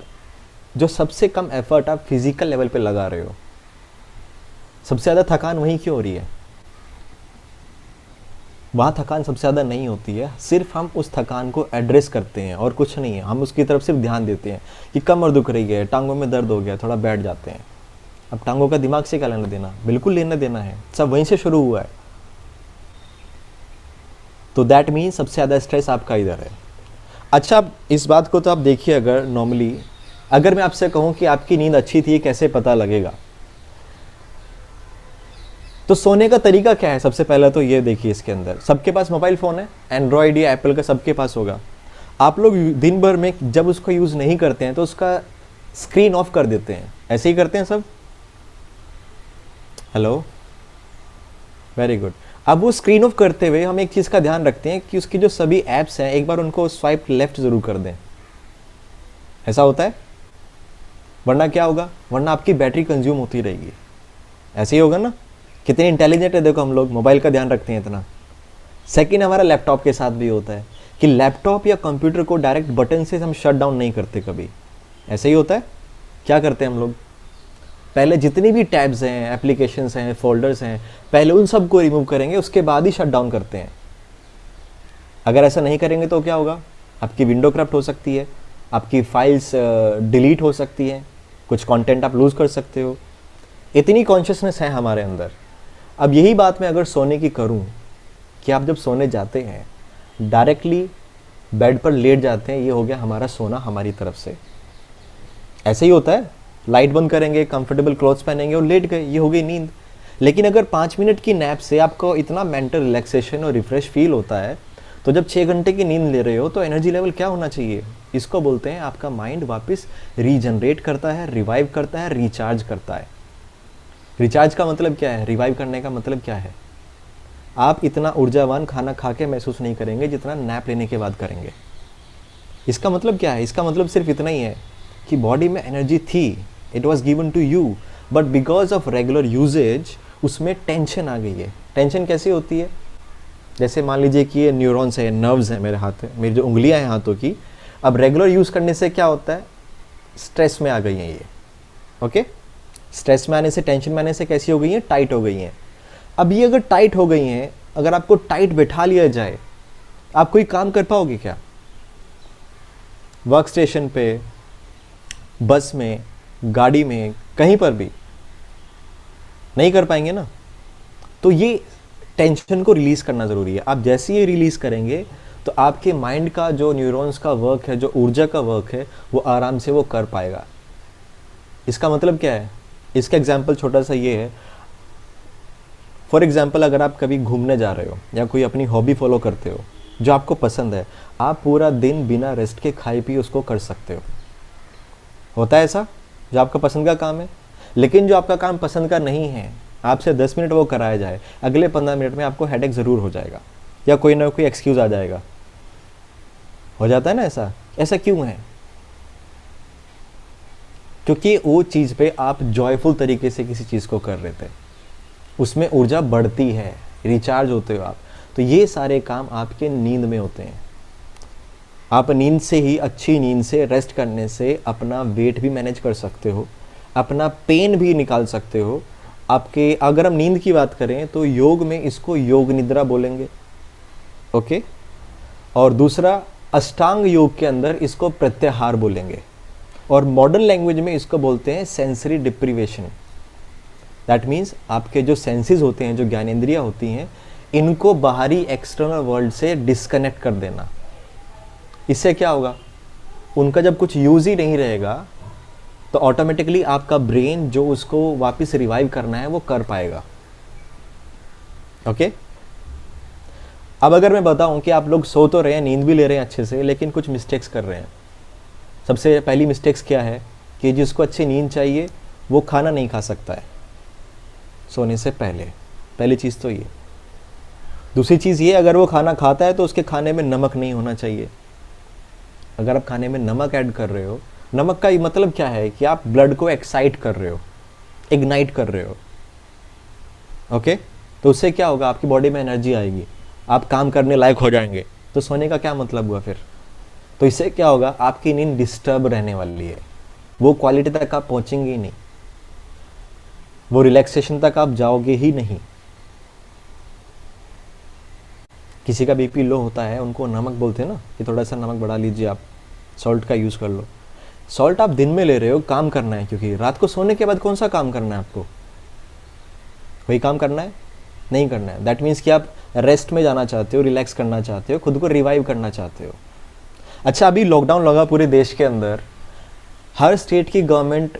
जो सबसे कम एफर्ट आप फिजिकल लेवल पे लगा रहे हो, सबसे ज़्यादा थकान वहीं क्यों हो रही है? वहाँ थकान सबसे ज़्यादा नहीं होती है, सिर्फ हम उस थकान को एड्रेस करते हैं और कुछ नहीं है। हम उसकी तरफ सिर्फ ध्यान देते हैं कि कमर दुख रही है, टांगों में दर्द हो गया, थोड़ा बैठ जाते हैं। अब टांगों का दिमाग से क्या लेना देना? बिल्कुल लेना देना है, सब वहीं से शुरू हुआ है। तो दैट मीन सबसे ज़्यादा स्ट्रेस आपका इधर है। अच्छा, इस बात को तो आप देखिए, अगर नॉर्मली अगर मैं आपसे कहूँ कि आपकी नींद अच्छी थी, कैसे पता लगेगा? तो सोने का तरीका क्या है? सबसे पहला तो ये देखिए, इसके अंदर सबके पास मोबाइल फ़ोन है, एंड्रॉयड या एप्पल का सबके पास होगा। आप लोग दिन भर में जब उसको यूज़ नहीं करते हैं तो उसका स्क्रीन ऑफ कर देते हैं, ऐसे ही करते हैं सब। Hello, very good. अब वो स्क्रीन ऑफ करते हुए हम एक चीज़ का ध्यान रखते हैं कि उसकी जो सभी ऐप्स हैं एक बार उनको स्वाइप लेफ्ट ज़रूर कर दें। ऐसा होता है, वरना क्या होगा? वरना आपकी बैटरी कंज्यूम होती रहेगी। ऐसे ही होगा ना? कितने इंटेलिजेंट है देखो हम लोग, मोबाइल का ध्यान रखते हैं इतना। सेकंड, हमारा लैपटॉप के साथ भी होता है कि लैपटॉप या कंप्यूटर को डायरेक्ट बटन से हम शट डाउन नहीं करते कभी। ऐसे ही होता है। क्या करते हैं हम लोग? पहले जितनी भी टैब्स हैं, एप्लीकेशंस हैं, फोल्डर्स हैं, पहले उन सब को रिमूव करेंगे, उसके बाद ही शट डाउन करते हैं। अगर ऐसा नहीं करेंगे तो क्या होगा? आपकी विंडो करप्ट हो सकती है, आपकी फाइल्स डिलीट हो सकती हैं, कुछ कंटेंट आप लूज़ कर सकते हो। इतनी कॉन्शियसनेस है हमारे अंदर। अब यही बात मैं अगर सोने की करूं कि आप जब सोने जाते हैं डायरेक्टली बेड पर लेट जाते हैं, ये हो गया हमारा सोना हमारी तरफ से। ऐसे ही होता है, लाइट बंद करेंगे, कंफर्टेबल क्लॉथ्स पहनेंगे और लेट गए, ये हो गई नींद। लेकिन अगर 5 मिनट की नैप से आपको इतना मेंटल रिलैक्सेशन और रिफ्रेश फील होता है, तो जब 6 घंटे की नींद ले रहे हो तो एनर्जी लेवल क्या होना चाहिए? इसको बोलते हैं आपका माइंड वापस रीजनरेट करता है, रिवाइव करता है, रिचार्ज करता है। रिचार्ज का मतलब क्या है? रिवाइव करने का मतलब क्या है? आप इतना ऊर्जावान खाना खा के महसूस नहीं करेंगे जितना नैप लेने के बाद करेंगे। इसका मतलब क्या है? इसका मतलब सिर्फ इतना ही है कि बॉडी में एनर्जी थी, it was given to you, but because of regular usage उसमें टेंशन आ गई है। टेंशन कैसी होती है? जैसे मान लीजिए कि ये न्यूरॉन्स है, नर्व्स है मेरे हाथ में, मेरी जो उंगलियां हैं हाथों की, अब रेगुलर यूज़ करने से क्या होता है? स्ट्रेस में आ गई हैं ये। ओके, स्ट्रेस में आने से, टेंशन में आने से कैसी हो गई हैं? टाइट हो गई हैं। अब ये अगर टाइट हो गई हैं, अगर आपको टाइट बैठा लिया जाए, आप कोई काम कर पाओगे क्या? वर्क स्टेशन पे, बस में, गाड़ी में, कहीं पर भी नहीं कर पाएंगे ना। तो ये टेंशन को रिलीज करना ज़रूरी है। आप जैसे ही रिलीज करेंगे तो आपके माइंड का जो न्यूरॉन्स का वर्क है, जो ऊर्जा का वर्क है, वो आराम से वो कर पाएगा। इसका मतलब क्या है? इसका एग्जाम्पल छोटा सा ये है, फॉर एग्जाम्पल अगर आप कभी घूमने जा रहे हो या कोई अपनी हॉबी फॉलो करते हो जो आपको पसंद है, आप पूरा दिन बिना रेस्ट के खाए पिए उसको कर सकते हो। होता है ऐसा? जो आपका पसंद का काम है। लेकिन जो आपका काम पसंद का नहीं है, आपसे 10 मिनट वो कराया जाए, अगले 15 मिनट में आपको हेडेक ज़रूर हो जाएगा या कोई ना कोई एक्सक्यूज़ आ जाएगा। हो जाता है ना ऐसा? ऐसा क्यों है? क्योंकि वो चीज़ पे आप जॉयफुल तरीके से किसी चीज़ को कर रहे थे, उसमें ऊर्जा बढ़ती है, रिचार्ज होते हो आप। तो ये सारे काम आपके नींद में होते हैं। आप नींद से ही, अच्छी नींद से, रेस्ट करने से अपना वेट भी मैनेज कर सकते हो, अपना पेन भी निकाल सकते हो। आपके, अगर हम नींद की बात करें तो योग में इसको योग निद्रा बोलेंगे। ओके, और दूसरा अष्टांग योग के अंदर इसको प्रत्याहार बोलेंगे, और मॉडर्न लैंग्वेज में इसको बोलते हैं सेंसरी डिप्रीवेशन। दैट मीन्स आपके जो सेंसेस होते हैं, जो ज्ञानेंद्रियाँ होती हैं, इनको बाहरी एक्सटर्नल वर्ल्ड से डिस्कनेक्ट कर देना। इससे क्या होगा? उनका जब कुछ यूज़ ही नहीं रहेगा तो ऑटोमेटिकली आपका ब्रेन जो उसको वापस रिवाइव करना है वो कर पाएगा। ओके, अब अगर मैं बताऊं कि आप लोग सो तो रहे हैं, नींद भी ले रहे हैं अच्छे से, लेकिन कुछ मिस्टेक्स कर रहे हैं। सबसे पहली मिस्टेक्स क्या है कि जिसको अच्छी नींद चाहिए वो खाना नहीं खा सकता है सोने से पहले। पहली चीज़ तो ये। दूसरी चीज़ ये, अगर वो खाना खाता है तो उसके खाने में नमक नहीं होना चाहिए। अगर आप खाने में नमक ऐड कर रहे हो, नमक का ये मतलब क्या है कि आप ब्लड को एक्साइट कर रहे हो, इग्नाइट कर रहे हो। ओके, तो उससे क्या होगा? आपकी बॉडी में एनर्जी आएगी, आप काम करने लायक हो जाएंगे। तो सोने का क्या मतलब हुआ फिर? तो इससे क्या होगा? आपकी नींद डिस्टर्ब रहने वाली है, वो क्वालिटी तक आप पहुंचेंगे ही नहीं, वो रिलैक्सेशन तक आप जाओगे ही नहीं। किसी का बीपी लो होता है, उनको नमक बोलते हैं ना कि थोड़ा सा नमक बढ़ा लीजिए, आप सॉल्ट का यूज़ कर लो। सॉल्ट आप दिन में ले रहे हो, काम करना है, क्योंकि रात को सोने के बाद कौन सा काम करना है आपको? वही काम करना है? नहीं करना है। दैट मीन्स कि आप रेस्ट में जाना चाहते हो, रिलैक्स करना चाहते हो, खुद को रिवाइव करना चाहते हो। अच्छा, अभी लॉकडाउन लगा पूरे देश के अंदर, हर स्टेट की गवर्नमेंट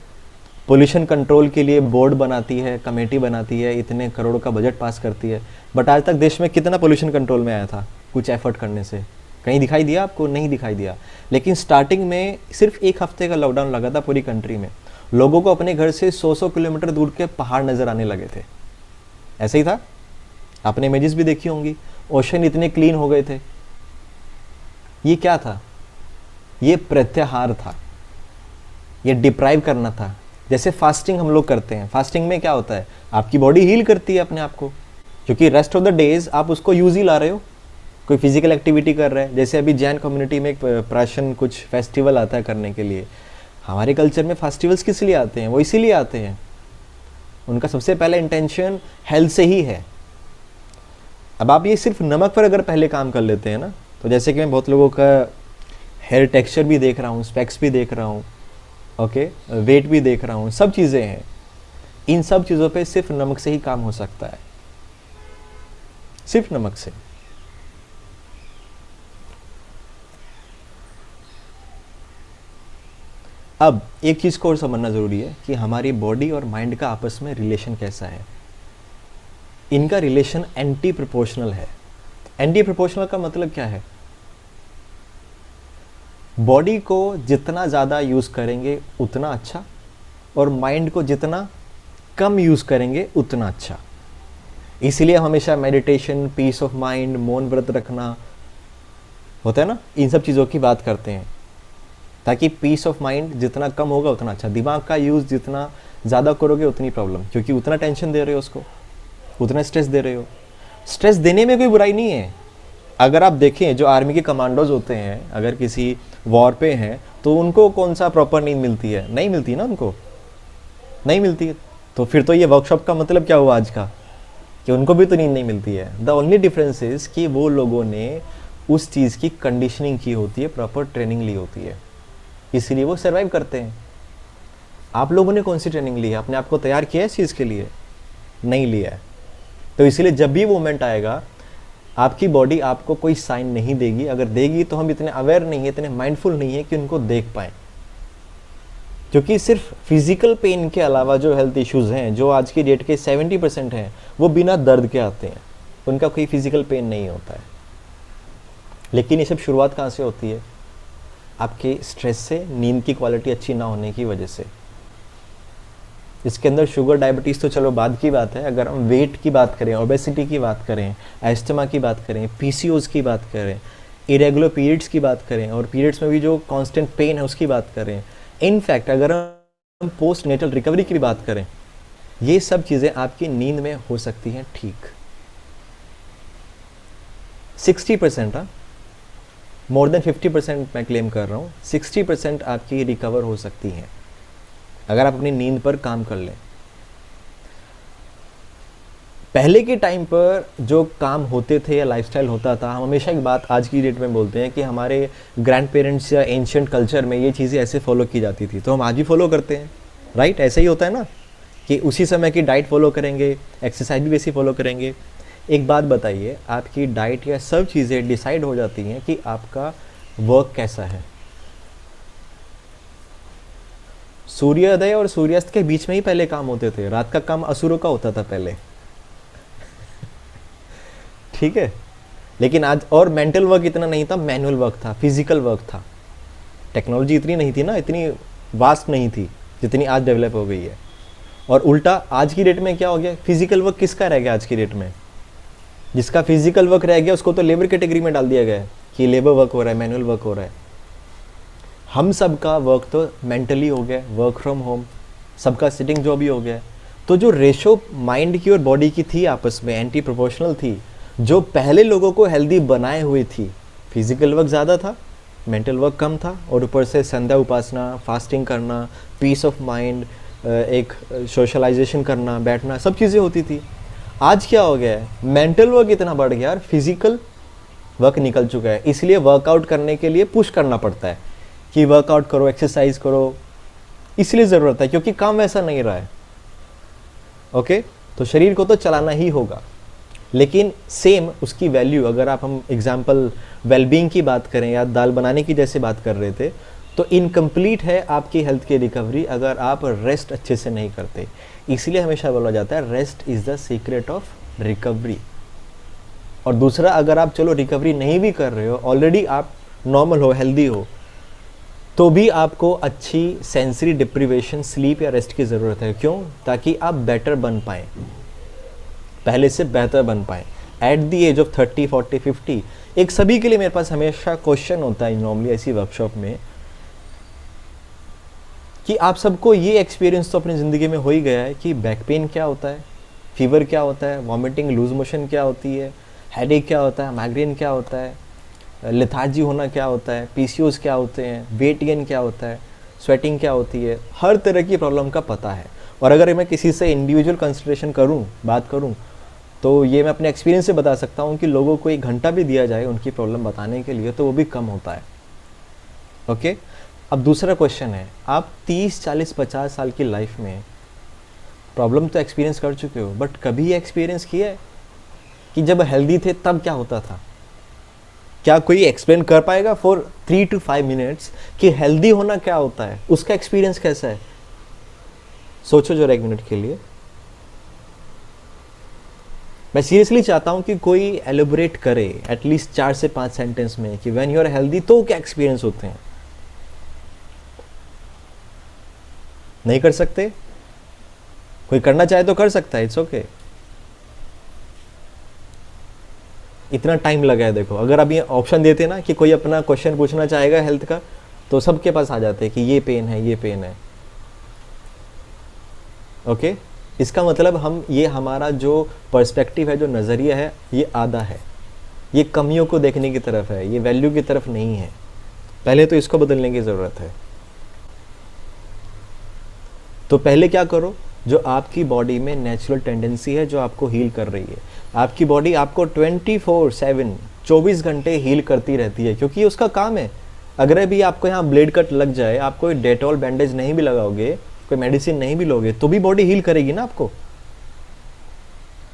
पोल्यूशन कंट्रोल के लिए बोर्ड बनाती है, कमेटी बनाती है, इतने करोड़ का बजट पास करती है, बट आज तक देश में कितना पोल्यूशन कंट्रोल में आया था कुछ एफर्ट करने से? कहीं दिखाई दिया आपको? नहीं दिखाई दिया। लेकिन स्टार्टिंग में सिर्फ 1 हफ्ते का लॉकडाउन लगा था पूरी कंट्री में, लोगों को अपने घर से 100-100 किलोमीटर दूर के पहाड़ नज़र आने लगे थे। ऐसे ही था, आपने इमेजेस भी देखी होंगी, ओशन इतने क्लीन हो गए थे। ये क्या था? ये प्रत्याहार था, ये डिप्राइव करना था। जैसे फास्टिंग हम लोग करते हैं, फास्टिंग में क्या होता है? आपकी बॉडी हील करती है अपने आप को, क्योंकि रेस्ट ऑफ द डेज आप उसको यूज ही ला रहे हो, कोई फिजिकल एक्टिविटी कर रहे हैं। जैसे अभी जैन कम्युनिटी में एक प्राशन कुछ फेस्टिवल आता है करने के लिए। हमारे कल्चर में फेस्टिवल्स किस लिए आते हैं? वो इसीलिए आते हैं, उनका सबसे पहला इंटेंशन हेल्थ से ही है। अब आप ये सिर्फ नमक पर अगर पहले काम कर लेते हैं ना, तो जैसे कि मैं बहुत लोगों का हेयर टेक्सचर भी देख रहा हूँ, स्पेक्स भी देख रहा हूँ, ओके, वेट भी देख रहा हूँ, सब चीज़ें हैं। इन सब चीज़ों पे सिर्फ नमक से ही काम हो सकता है, सिर्फ नमक से। अब एक चीज़ को और समझना ज़रूरी है कि हमारी बॉडी और माइंड का आपस में रिलेशन कैसा है। इनका रिलेशन एंटी प्रोपोर्शनल है। एंटी प्रोपोर्शनल का मतलब क्या है? बॉडी को जितना ज़्यादा यूज़ करेंगे उतना अच्छा, और माइंड को जितना कम यूज़ करेंगे उतना अच्छा। इसलिए हमेशा मेडिटेशन, पीस ऑफ माइंड, मौन व्रत रखना होता है ना, इन सब चीज़ों की बात करते हैं, ताकि पीस ऑफ माइंड जितना कम होगा उतना अच्छा। दिमाग का यूज़ जितना ज़्यादा करोगे उतनी प्रॉब्लम, क्योंकि उतना टेंशन दे रहे हो उसको, उतना स्ट्रेस दे रहे हो। स्ट्रेस देने में कोई बुराई नहीं है। अगर आप देखें जो आर्मी के कमांडोज होते हैं, अगर किसी वॉर पे हैं तो उनको कौन सा प्रॉपर नींद मिलती है? नहीं मिलती ना, उनको नहीं मिलती है। तो फिर तो ये वर्कशॉप का मतलब क्या हुआ आज का, कि उनको भी तो नींद नहीं मिलती है। द ओनली डिफरेंस इज कि वो लोगों ने उस चीज़ की कंडीशनिंग की होती है, प्रॉपर ट्रेनिंग ली होती है, इसीलिए वो सर्वाइव करते हैं। आप लोगों ने कौन सी ट्रेनिंग ली है? अपने आप को तैयार किया है इस चीज़ के लिए? नहीं लिया है। तो इसीलिए जब भी वो मोमेंट आएगा, आपकी बॉडी आपको कोई साइन नहीं देगी। अगर देगी तो हम इतने अवेयर नहीं है, इतने माइंडफुल नहीं है कि उनको देख पाएँ। क्योंकि सिर्फ फिजिकल पेन के अलावा जो हेल्थ इश्यूज़ हैं, जो आज की डेट के 70% हैं, वो बिना दर्द के आते हैं, उनका कोई फिजिकल पेन नहीं होता है। लेकिन ये सब शुरुआत कहाँ से होती है? आपके स्ट्रेस से, नींद की क्वालिटी अच्छी ना होने की वजह से। इसके अंदर शुगर, डायबिटीज़ तो चलो बाद की बात है। अगर हम वेट की बात करें, ओबेसिटी की बात करें, एस्थमा की बात करें, पीसीओज की बात करें, इरेगुलर पीरियड्स की बात करें, और पीरियड्स में भी जो कांस्टेंट पेन है उसकी बात करें, इनफैक्ट अगर हम पोस्ट नेटल रिकवरी की भी बात करें, ये सब चीज़ें आपकी नींद में हो सकती हैं ठीक। 60%, मोर देन 50% मैं क्लेम कर रहा हूँ, 60% आपकी रिकवर हो सकती हैं अगर आप अपनी नींद पर काम कर लें। पहले के टाइम पर जो काम होते थे या लाइफस्टाइल होता था, हम हमेशा एक बात आज की डेट में बोलते हैं कि हमारे ग्रैंड पेरेंट्स या एंशिएंट कल्चर में ये चीज़ें ऐसे फॉलो की जाती थी, तो हम आज भी फॉलो करते हैं, राइट? ऐसा ही होता है ना, कि उसी समय की डाइट फॉलो करेंगे, एक्सरसाइज भी वैसे फॉलो करेंगे। एक बात बताइए, आपकी डाइट या सब चीज़ें डिसाइड हो जाती हैं कि आपका वर्क कैसा है। सूर्योदय और सूर्यास्त के बीच में ही पहले काम होते थे, रात का काम असुरों का होता था पहले, ठीक है? लेकिन आज, और मेंटल वर्क इतना नहीं था, मैनुअल वर्क था, फिजिकल वर्क था। टेक्नोलॉजी इतनी नहीं थी ना, इतनी वास्ट नहीं थी जितनी आज डेवलप हो गई है। और उल्टा आज की डेट में क्या हो गया, फिजिकल वर्क किसका रह गया आज की डेट में? जिसका फिजिकल वर्क रह गया उसको तो लेबर कैटेगरी में डाल दिया गया है कि लेबर वर्क हो रहा है, मैनुअल वर्क हो रहा है। हम सबका वर्क तो मेंटली हो गया, वर्क फ्रॉम होम, सबका सिटिंग जॉब ही हो गया। तो जो रेशो माइंड की और बॉडी की थी आपस में, एंटी प्रोपोर्शनल थी, जो पहले लोगों को हेल्दी बनाए हुए थी। फिजिकल वर्क ज़्यादा था, मेंटल वर्क कम था, और ऊपर से संध्या उपासना, फास्टिंग करना, पीस ऑफ माइंड, एक सोशलाइजेशन करना, बैठना, सब चीज़ें होती थी। आज क्या हो गया है, मेंटल वर्क इतना बढ़ गया और फिजिकल वर्क निकल चुका है। इसलिए वर्कआउट करने के लिए पुश करना पड़ता है कि वर्कआउट करो, एक्सरसाइज करो, इसलिए ज़रूरत है, क्योंकि काम वैसा नहीं रहा है। ओके, तो शरीर को तो चलाना ही होगा, लेकिन सेम उसकी वैल्यू, अगर आप, हम एग्जाम्पल वेलबींग की बात करें या दाल बनाने की जैसे बात कर रहे थे, तो इनकम्प्लीट है आपकी हेल्थ की रिकवरी अगर आप रेस्ट अच्छे से नहीं करते। इसलिए हमेशा बोला जाता है rest is the secret of recovery. और दूसरा, अगर आप चलो रिकवरी नहीं भी कर रहे हो, ऑलरेडी आप नॉर्मल हो, हेल्दी हो, तो भी आपको अच्छी सेंसरी डिप्रीवेशन, स्लीप या रेस्ट की ज़रूरत है। क्यों? ताकि आप बेटर बन पाएँ, पहले से बेहतर बन पाएँ एट द एज ऑफ 30, 40, 50। एक सभी के लिए मेरे पास हमेशा क्वेश्चन होता है नॉर्मली ऐसी वर्कशॉप में, कि आप सबको ये एक्सपीरियंस तो अपनी ज़िंदगी में हो ही गया है कि बैक पेन क्या होता है, फीवर क्या होता है, वॉमिटिंग, लूज मोशन क्या होती है, हेडेक क्या होता है, माइग्रेन क्या होता है, लेथार्जी होना क्या होता है, पीसीओज क्या होते हैं, वेट गेन क्या होता है, स्वेटिंग क्या होती है, हर तरह की प्रॉब्लम का पता है। और अगर मैं किसी से इंडिविजुअल कंसल्टेशन करूं, बात करूं, तो ये मैं अपने एक्सपीरियंस से बता सकता हूं कि लोगों को 1 घंटा भी दिया जाए उनकी प्रॉब्लम बताने के लिए तो वो भी कम होता है। ओके, अब दूसरा क्वेश्चन है, आप 30, 40, 50 साल की लाइफ में प्रॉब्लम तो एक्सपीरियंस कर चुके हो, बट कभी ये एक्सपीरियंस किया है कि जब हेल्दी थे तब क्या होता था? क्या कोई एक्सप्लेन कर पाएगा फॉर 3 to 5 मिनट्स कि हेल्दी होना क्या होता है, उसका एक्सपीरियंस कैसा है? सोचो जरा 1 मिनट के लिए। मैं सीरियसली चाहता हूँ कि कोई एलोबरेट करे एटलीस्ट 4 से 5 सेंटेंस में कि व्हेन यू आर हेल्दी तो क्या एक्सपीरियंस होते हैं। नहीं कर सकते? कोई करना चाहे तो कर सकता है, इट्स ओके। इतना टाइम लगा है, देखो अगर अब ये ऑप्शन देते ना कि कोई अपना क्वेश्चन पूछना चाहेगा हेल्थ का, तो सबके पास आ जाते हैं कि ये पेन है, ये पेन है। ओके, इसका मतलब हम ये हमारा जो पर्सपेक्टिव है, जो नज़रिया है, ये आधा है, ये कमियों को देखने की तरफ है, ये वैल्यू की तरफ नहीं है। पहले तो इसको बदलने की ज़रूरत है। तो पहले क्या करो, जो आपकी बॉडी में नेचुरल टेंडेंसी है जो आपको हील कर रही है। आपकी बॉडी आपको 24/7 24 घंटे हील करती रहती है, क्योंकि ये उसका काम है। अगर भी आपको यहाँ ब्लेड कट लग जाए, आप कोई डेटॉल बैंडेज नहीं भी लगाओगे, कोई मेडिसिन नहीं भी लोगे, तो भी बॉडी हील करेगी ना आपको।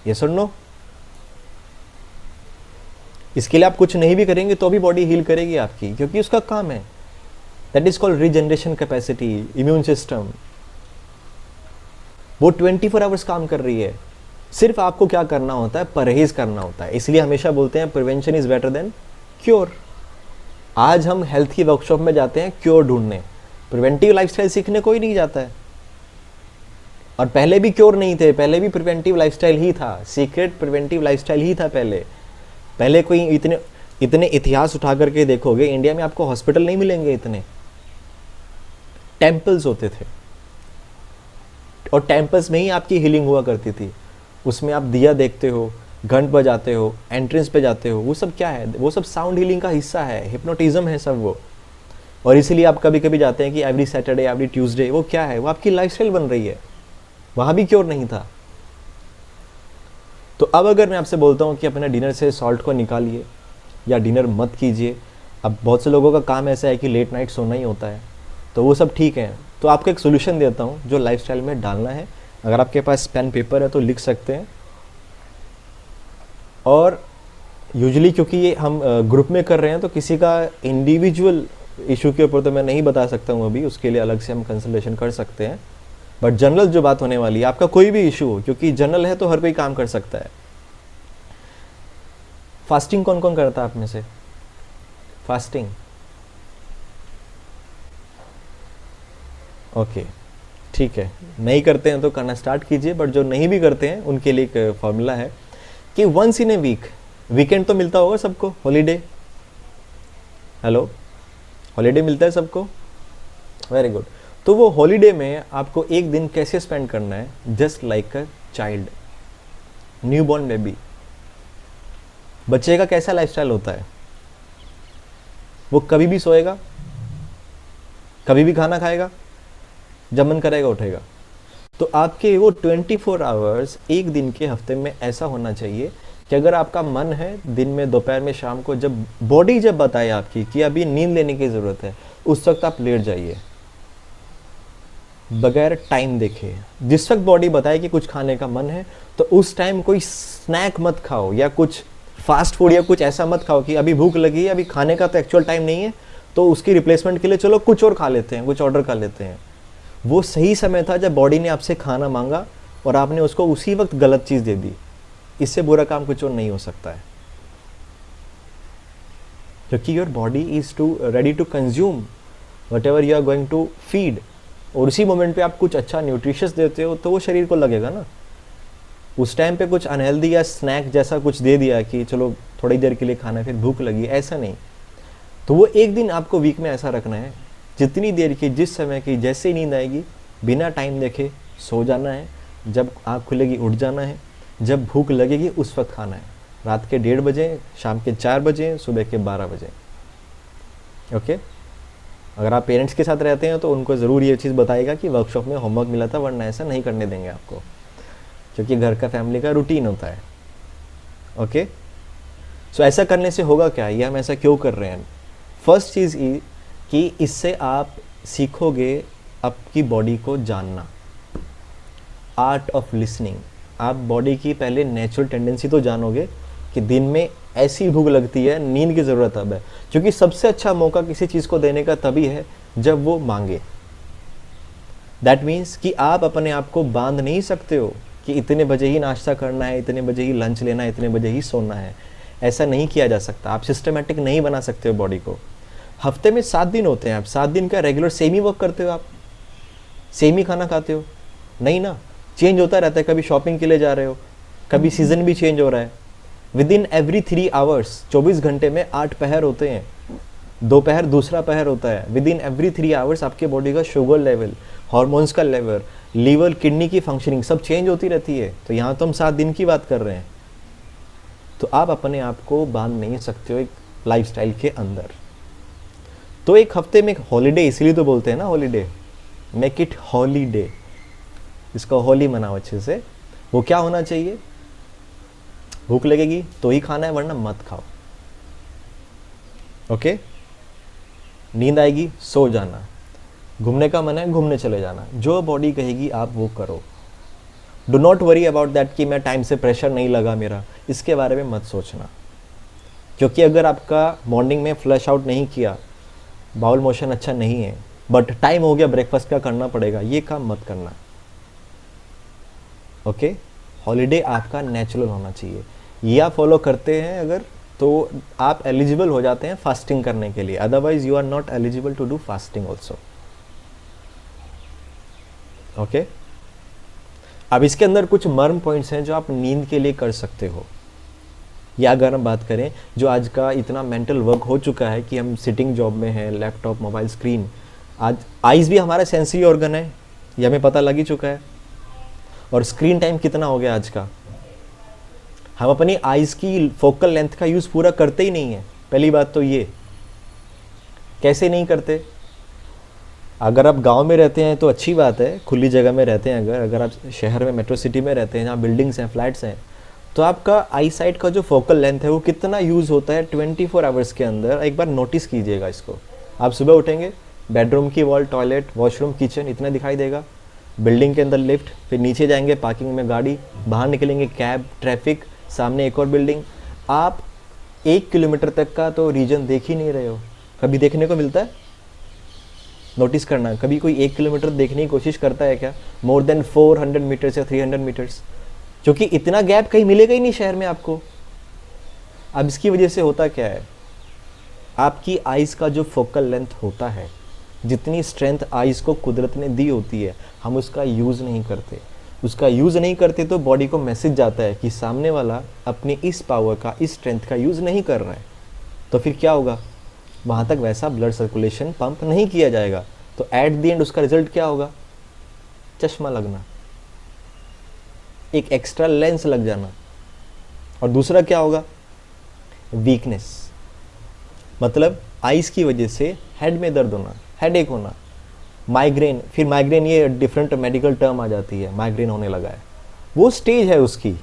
यस और नो? इसके लिए आप कुछ नहीं भी करेंगे तो भी बॉडी हील करेगी आपकी, क्योंकि उसका काम है। That is called regeneration capacity, immune system. वो 24 आवर्स काम कर रही है। सिर्फ आपको क्या करना होता है, परहेज करना होता है। इसलिए हमेशा बोलते हैं prevention is better than cure. आज हम हेल्थ की वर्कशॉप में जाते हैं क्योर ढूंढने, प्रिवेंटिव लाइफस्टाइल सीखने कोई नहीं जाता है। और पहले भी क्योर नहीं थे, पहले भी प्रिवेंटिव लाइफस्टाइल ही था, सीक्रेट प्रिवेंटिव लाइफस्टाइल ही था पहले कोई इतने इतिहास उठा करके देखोगे, इंडिया में आपको हॉस्पिटल नहीं मिलेंगे इतने। टेम्पल्स होते थे, और टेम्पल्स में ही आपकी हीलिंग हुआ करती थी। उसमें आप दिया देखते हो, घंट बजाते हो, एंट्रेंस पे जाते हो, वो सब क्या है? वो सब साउंड हीलिंग का हिस्सा है, हिप्नोटिज्म है सब वो। और इसीलिए आप कभी कभी जाते हैं कि एवरी सैटरडे, एवरी ट्यूसडे, वो क्या है? वो आपकी लाइफस्टाइल बन रही है। वहाँ भी क्योर नहीं था। तो अब अगर मैं आपसे बोलता हूँ कि अपने डिनर से सॉल्ट को निकालिए या डिनर मत कीजिए, अब बहुत से लोगों का काम ऐसा है कि लेट नाइट सोना ही होता है, तो वो सब ठीक है। तो आपको एक सोल्यूशन देता हूँ जो लाइफस्टाइल में डालना है। अगर आपके पास पेन पेपर है तो लिख सकते हैं। और यूजुअली क्योंकि ये हम ग्रुप में कर रहे हैं, तो किसी का इंडिविजुअल इशू के ऊपर तो मैं नहीं बता सकता हूँ अभी, उसके लिए अलग से हम कंसल्टेशन कर सकते हैं। बट जनरल जो बात होने वाली है, आपका कोई भी इशू हो, क्योंकि जनरल है तो हर कोई काम कर सकता है। फास्टिंग कौन कौन करता है आप में से? फास्टिंग ओके, ठीक है। नहीं करते हैं तो करना स्टार्ट कीजिए, बट जो नहीं भी करते हैं उनके लिए एक फॉर्मूला है कि once in a week, weekend तो मिलता होगा सबको, हॉलीडे, हेलो, हॉलीडे मिलता है सबको, वेरी गुड। तो वो हॉलीडे में आपको एक दिन कैसे स्पेंड करना है, just like a child, new born baby. बच्चे का कैसा लाइफस्टाइल होता है? वो कभी भी सोएगा, कभी भी खाना खाएगा, जब मन करेगा उठेगा। तो आपके वो 24 आवर्स एक दिन के हफ्ते में ऐसा होना चाहिए कि अगर आपका मन है दिन में, दोपहर में, शाम को, जब बॉडी जब बताए आपकी कि अभी नींद लेने की ज़रूरत है, उस वक्त आप लेट जाइए बगैर टाइम देखे। जिस वक्त बॉडी बताए कि कुछ खाने का मन है, तो उस टाइम कोई स्नैक मत खाओ या कुछ फास्ट फूड या कुछ ऐसा मत खाओ कि अभी भूख लगी है, अभी खाने का तो एक्चुअल टाइम नहीं है, तो उसकी रिप्लेसमेंट के लिए चलो कुछ और खा लेते हैं, कुछ ऑर्डर कर लेते हैं। वो सही समय था जब बॉडी ने आपसे खाना मांगा और आपने उसको उसी वक्त गलत चीज़ दे दी। इससे बुरा काम कुछ और नहीं हो सकता है, क्योंकि your body is too ready to consume whatever you are going to feed. और उसी मोमेंट पे आप कुछ अच्छा न्यूट्रिशियस देते हो तो वो शरीर को लगेगा ना। उस टाइम पे कुछ अनहेल्दी या स्नैक जैसा कुछ दे दिया कि चलो थोड़ी देर के लिए खाना, फिर भूख लगी, ऐसा नहीं। तो वो एक दिन आपको वीक में ऐसा रखना है, जितनी देर की, जिस समय की, जैसे ही नींद आएगी, बिना टाइम देखे सो जाना है, जब आँख खुलेगी उठ जाना है, जब भूख लगेगी उस वक्त खाना है। रात के 1:30 बजे, शाम के 4 बजे, सुबह के 12 बजे। ओके, अगर आप पेरेंट्स के साथ रहते हैं तो उनको ज़रूर ये चीज़ बताएगा कि वर्कशॉप में होमवर्क मिला था, वरना ऐसा नहीं करने देंगे आपको, क्योंकि घर का फैमिली का रूटीन होता है। ओके, सो ऐसा करने से होगा क्या, ये हम ऐसा क्यों कर रहे हैं? फर्स्ट चीज़ ये कि इससे आप सीखोगे आपकी बॉडी को जानना, आर्ट ऑफ लिसनिंग। आप बॉडी की पहले नेचुरल टेंडेंसी तो जानोगे कि दिन में ऐसी भूख लगती है, नींद की ज़रूरत अब है, क्योंकि सबसे अच्छा मौका किसी चीज़ को देने का तभी है जब वो मांगे। दैट मीन्स कि आप अपने आप को बांध नहीं सकते हो कि इतने बजे ही नाश्ता करना है, इतने बजे ही लंच लेना है, इतने बजे ही सोना है। ऐसा नहीं किया जा सकता, आप सिस्टमेटिक नहीं बना सकते हो बॉडी को। हफ्ते में 7 दिन होते हैं, आप 7 दिन का रेगुलर सेम ही वर्क करते हो, आप सेम ही खाना खाते हो? नहीं ना, चेंज होता रहता है। कभी शॉपिंग के लिए जा रहे हो, कभी सीजन भी चेंज हो रहा है। विद इन एवरी 3 आवर्स, 24 घंटे में 8 पहर होते हैं, दोपहर दूसरा पहर होता है। विद इन एवरी 3 आवर्स आपके बॉडी का शुगर लेवल, हॉर्मोन्स का लेवल, लीवर, किडनी की फंक्शनिंग सब चेंज होती रहती है। तो यहाँ तो हम 7 दिन की बात कर रहे हैं। तो आप अपने आप को बांध नहीं सकते हो एक लाइफस्टाइल के अंदर। तो एक हफ्ते में एक हॉलीडे, इसलिए तो बोलते हैं ना हॉलीडे, मेक इट हॉलीडे, इसको होली मनाओ अच्छे से। वो क्या होना चाहिए? भूख लगेगी तो ही खाना है, वरना मत खाओ। ओके? नींद आएगी सो जाना, घूमने का मन है घूमने चले जाना, जो बॉडी कहेगी आप वो करो। Do not worry about that कि मैं टाइम से प्रेशर नहीं लगा मेरा, इसके बारे में मत सोचना। क्योंकि अगर आपका मॉर्निंग में फ्लश आउट नहीं किया, बाउल मोशन अच्छा नहीं है, बट टाइम हो गया ब्रेकफास्ट का करना पड़ेगा, ये काम मत करना। ओके? हॉलीडे आपका नेचुरल होना चाहिए। ये आप फॉलो करते हैं अगर, तो आप एलिजिबल हो जाते हैं फास्टिंग करने के लिए। Otherwise you are not eligible to do fasting also. Okay? अब इसके अंदर कुछ मर्म पॉइंट्स हैं जो आप नींद के लिए कर सकते हो। या अगर हम बात करें, जो आज का इतना मेंटल वर्क हो चुका है कि हम सिटिंग जॉब में हैं, लैपटॉप, मोबाइल स्क्रीन, आज आइज़ भी हमारा सेंसरी ऑर्गन है, ये हमें पता लग ही चुका है। और स्क्रीन टाइम कितना हो गया आज का, हम अपनी आइज़ की फोकल लेंथ का यूज़ पूरा करते ही नहीं है। पहली बात तो ये, कैसे नहीं करते? अगर आप गांव में रहते हैं तो अच्छी बात है, खुली जगह में रहते हैं। अगर आप शहर में, मेट्रो सिटी में रहते हैं जहाँ बिल्डिंग्स हैं, फ्लैट्स हैं, तो आपका आई साइट का जो फोकल लेंथ है वो कितना यूज़ होता है 24 आवर्स के अंदर। एक बार नोटिस कीजिएगा इसको। आप सुबह उठेंगे, बेडरूम की वॉल, टॉयलेट, वॉशरूम, किचन, इतना दिखाई देगा। बिल्डिंग के अंदर लिफ्ट, फिर नीचे जाएंगे पार्किंग में गाड़ी, बाहर निकलेंगे कैब, ट्रैफिक, सामने एक और बिल्डिंग। आप 1 किलोमीटर तक का तो रीजन देख ही नहीं रहे हो। कभी देखने को मिलता है? नोटिस करना, कभी कोई 1 किलोमीटर देखने की कोशिश करता है क्या? मोर देन 400 मीटर्स या 300 मीटर्स, क्योंकि इतना गैप कहीं मिलेगा ही नहीं शहर में आपको। अब इसकी वजह से होता क्या है, आपकी आइज़ का जो फोकल लेंथ होता है, जितनी स्ट्रेंथ आइज़ को कुदरत ने दी होती है, हम उसका यूज़ नहीं करते। उसका यूज़ नहीं करते तो बॉडी को मैसेज जाता है कि सामने वाला अपनी इस पावर का, इस स्ट्रेंथ का यूज़ नहीं कर रहा है। तो फिर क्या होगा, वहाँ तक वैसा ब्लड सर्कुलेशन पंप नहीं किया जाएगा। तो एट द एंड उसका रिजल्ट क्या होगा? चश्मा लगना, एक एक्स्ट्रा लेंस लग जाना। और दूसरा क्या होगा? वीकनेस, मतलब आइज़ की वजह से हेड में दर्द होना, हेडेक होना, माइग्रेन। फिर माइग्रेन ये डिफरेंट मेडिकल टर्म आ जाती है, माइग्रेन होने लगा है। वो स्टेज है उसकी,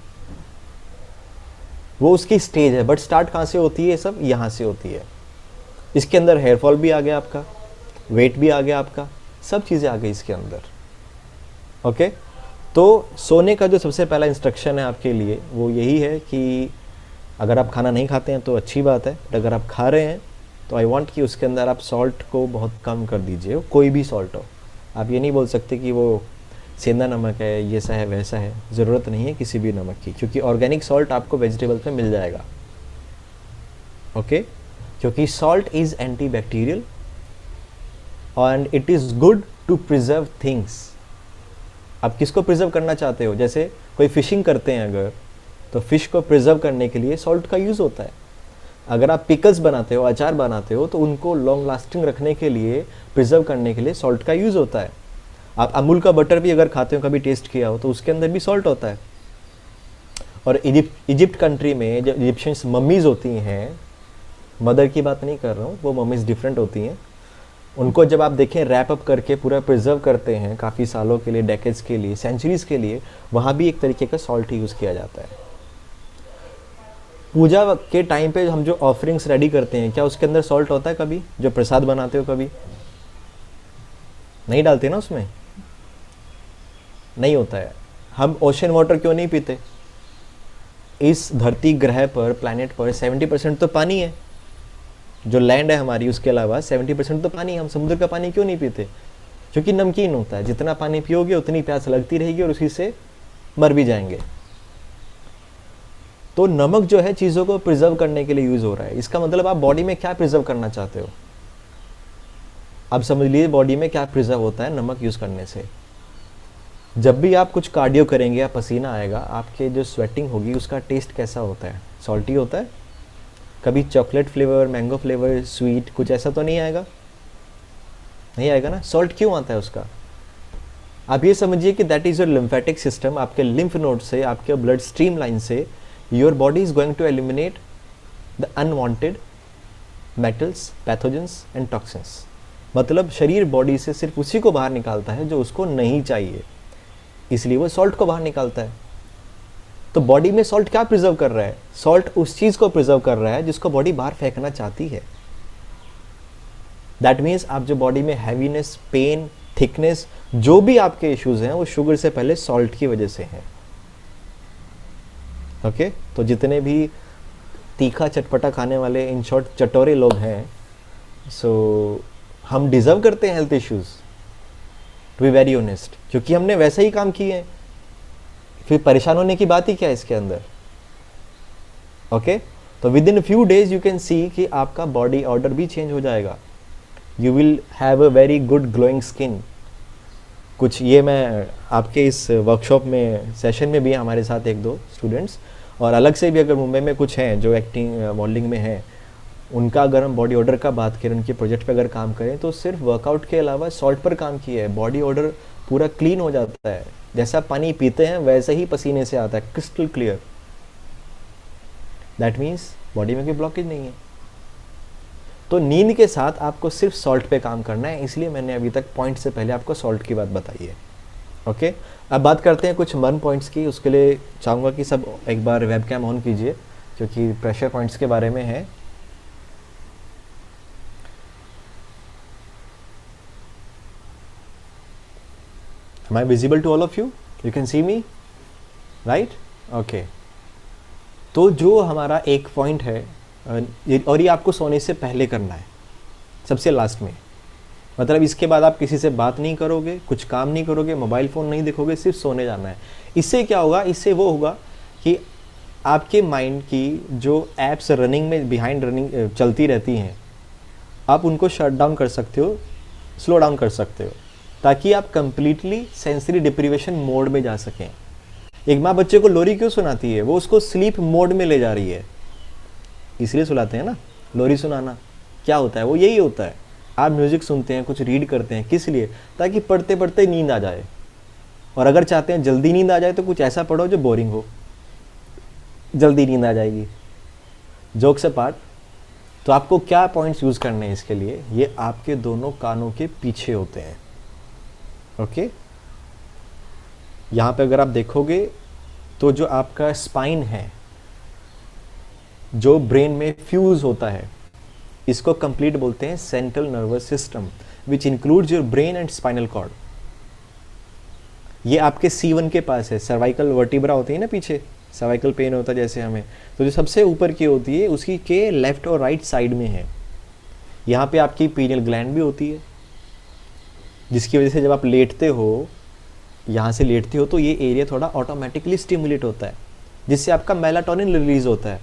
वो उसकी स्टेज है। बट स्टार्ट कहाँ से होती है? सब यहाँ से होती है। इसके अंदर हेयर फॉल भी आ गया आपका, वेट भी आ गया आपका, सब चीज़ें आ गई इसके अंदर। ओके? तो सोने का जो सबसे पहला इंस्ट्रक्शन है आपके लिए वो यही है कि अगर आप खाना नहीं खाते हैं तो अच्छी बात है, बट अगर आप खा रहे हैं तो आई वांट कि उसके अंदर आप सॉल्ट को बहुत कम कर दीजिए। कोई भी सॉल्ट हो, आप ये नहीं बोल सकते कि वो सेंधा नमक है, ये सा है, वैसा है। ज़रूरत नहीं है किसी भी नमक की, क्योंकि ऑर्गेनिक सॉल्ट आपको वेजिटेबल्स में मिल जाएगा। ओके? क्योंकि salt is antibacterial and it is good to preserve things. आप किसको प्रिजर्व करना चाहते हो? जैसे कोई फिशिंग करते हैं अगर, तो फिश को प्रिजर्व करने के लिए सॉल्ट का यूज़ होता है। अगर आप पिकल्स बनाते हो, अचार बनाते हो, तो उनको लॉन्ग लास्टिंग रखने के लिए, प्रिजर्व करने के लिए सॉल्ट का यूज़ होता है। आप अमूल का बटर भी अगर खाते हो, कभी टेस्ट किया हो, तो उसके अंदर भी सॉल्ट होता है। और इजिप्ट कंट्री में जब इजिप्शियंस मम्मीज़ होती हैं, मदर की बात नहीं कर रहा हूँ, वो मम्मीज़ डिफरेंट होती हैं, उनको जब आप देखें रैप अप करके पूरा प्रिजर्व करते हैं काफ़ी सालों के लिए, डेकेड्स के लिए, सेंचुरीज़ के लिए, वहाँ भी एक तरीके का सॉल्ट ही यूज़ किया जाता है। पूजा के टाइम पे हम जो ऑफरिंग्स रेडी करते हैं, क्या उसके अंदर सॉल्ट होता है कभी? जो प्रसाद बनाते हो कभी नहीं डालते ना उसमें? नहीं होता है। हम ओशन वाटर क्यों नहीं पीते? इस धरती ग्रह पर, प्लैनेट पर 70% तो पानी है। जो लैंड है हमारी, उसके अलावा 70% तो पानी है। हम समुद्र का पानी क्यों नहीं पीते? क्योंकि नमकीन होता है। जितना पानी पियोगे उतनी प्यास लगती रहेगी और उसी से मर भी जाएंगे। तो नमक जो है चीज़ों को प्रिजर्व करने के लिए यूज़ हो रहा है। इसका मतलब आप बॉडी में क्या प्रिजर्व करना चाहते हो, अब समझ लीजिए बॉडी में क्या प्रिजर्व होता है नमक यूज़ करने से। जब भी आप कुछ कार्डियो करेंगे या पसीना आएगा, आपके जो स्वेटिंग होगी उसका टेस्ट कैसा होता है, सॉल्टी होता है। कभी chocolate flavour, mango flavour, sweet कुछ ऐसा तो नहीं आएगा, नहीं आएगा ना। सॉल्ट क्यों आता है उसका? आप ये समझिए कि that is your lymphatic system, आपके लिम्फ नोड से, आपके ब्लड स्ट्रीम लाइन से your body is going to eliminate the unwanted metals, pathogens and toxins. मतलब शरीर बॉडी से सिर्फ उसी को बाहर निकालता है जो उसको नहीं चाहिए, इसलिए वो सॉल्ट को बाहर निकालता है। तो बॉडी में सॉल्ट क्या प्रिजर्व कर रहा है? सॉल्ट उस चीज़ को प्रिजर्व कर रहा है जिसको बॉडी बाहर फेंकना चाहती है। दैट मीन्स आप जो बॉडी में हैवीनेस, पेन, थिकनेस, जो भी आपके इश्यूज हैं वो शुगर से पहले सॉल्ट की वजह से हैं। ओके तो जितने भी तीखा चटपटा खाने वाले, इन शॉर्ट चटोरे लोग हैं, सो हम डिजर्व करते हैं health issues, to be very honest, क्योंकि हमने वैसे ही काम किए हैं। फिर परेशान होने की बात ही क्या है इसके अंदर? ओके तो with in few days you can see कि आपका बॉडी ऑर्डर भी चेंज हो जाएगा। You will have a very good glowing skin. कुछ ये मैं आपके इस वर्कशॉप में, सेशन में भी है हमारे साथ एक दो स्टूडेंट्स, और अलग से भी अगर मुंबई में कुछ हैं जो एक्टिंग मॉडलिंग में हैं, उनका अगर हम बॉडी ऑर्डर का बात करें, उनके प्रोजेक्ट पे अगर काम करें, तो सिर्फ वर्कआउट के अलावा सॉल्ट पर काम किया है, बॉडी ऑर्डर पूरा क्लीन हो जाता है। जैसा पानी पीते हैं वैसे ही पसीने से आता है, crystal clear. That means body में कोई ब्लॉकेज नहीं है। तो नींद के साथ आपको सिर्फ सॉल्ट पे काम करना है, इसलिए मैंने अभी तक पॉइंट से पहले आपको सॉल्ट की बात बताई है। ओके अब बात करते हैं कुछ मर्म पॉइंट्स की। उसके लिए चाहूँगा कि सब एक बार वेबकैम ऑन कीजिए, क्योंकि प्रेशर पॉइंट्स के बारे में है। Am I visible to all of you? You can see me, right? Okay. तो जो हमारा एक पॉइंट है, और ये आपको सोने से पहले करना है, सबसे लास्ट में। मतलब इसके बाद आप किसी से बात नहीं करोगे, कुछ काम नहीं करोगे, मोबाइल फ़ोन नहीं देखोगे, सिर्फ सोने जाना है। इससे क्या होगा? इससे वो होगा कि आपके माइंड की जो एप्स रनिंग में, बिहाइंड रनिंग चलती रहती हैं, आप उनको शट डाउन कर सकते हो, स्लो डाउन कर सकते हो, ताकि आप कंप्लीटली सेंसरी डिप्रीवेशन मोड में जा सकें। एक माँ बच्चे को लोरी क्यों सुनाती है? वो उसको स्लीप मोड में ले जा रही है, इसलिए सुनाते हैं ना। लोरी सुनाना क्या होता है? वो यही होता है। आप म्यूजिक सुनते हैं, कुछ रीड करते हैं, किस लिए? ताकि पढ़ते पढ़ते नींद आ जाए। और अगर चाहते हैं जल्दी नींद आ जाए तो कुछ ऐसा पढ़ो जो बोरिंग हो, जल्दी नींद आ जाएगी। जोक्स अपार्ट, तो आपको क्या पॉइंट्स यूज़ करने हैं इसके लिए? ये आपके दोनों कानों के पीछे होते हैं। ओके यहाँ पे अगर आप देखोगे तो जो आपका स्पाइन है, जो ब्रेन में फ्यूज होता है, इसको कंप्लीट बोलते हैं central nervous system, which includes your brain and spinal cord. ये आपके C1 के पास है। सर्वाइकल वर्टिब्रा होती है ना पीछे, सर्वाइकल पेन होता है जैसे हमें, तो जो सबसे ऊपर की होती है उसकी के लेफ्ट और राइट साइड में है। यहाँ पे आपकी पीनियल ग्लैंड भी होती है, जिसकी वजह से जब आप लेटते हो, यहाँ से लेटते हो, तो ये एरिया थोड़ा ऑटोमेटिकली स्टिमुलेट होता है, जिससे आपका मेलाटोनिन रिलीज होता है,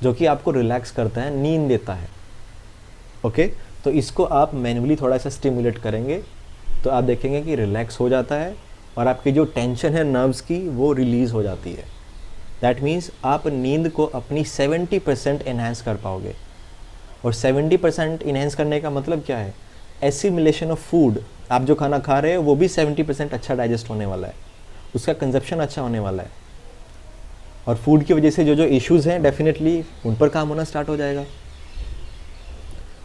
जो कि आपको रिलैक्स करता है, नींद देता है। ओके तो इसको आप मैन्युअली थोड़ा सा स्टिमुलेट करेंगे तो आप देखेंगे कि रिलैक्स हो जाता है, और आपकी जो टेंशन है नर्व्स की वो रिलीज़ हो जाती है। दैट मीन्स आप नींद को अपनी 70% एनहांस कर पाओगे। और 70% इनहेंस करने का मतलब क्या है? एसिमिलेशन ऑफ फूड, आप जो खाना खा रहे हो वो भी 70% अच्छा डाइजेस्ट होने वाला है, उसका कंजप्शन अच्छा होने वाला है, और फूड की वजह से जो जो इश्यूज़ हैं डेफिनेटली उन पर काम होना स्टार्ट हो जाएगा।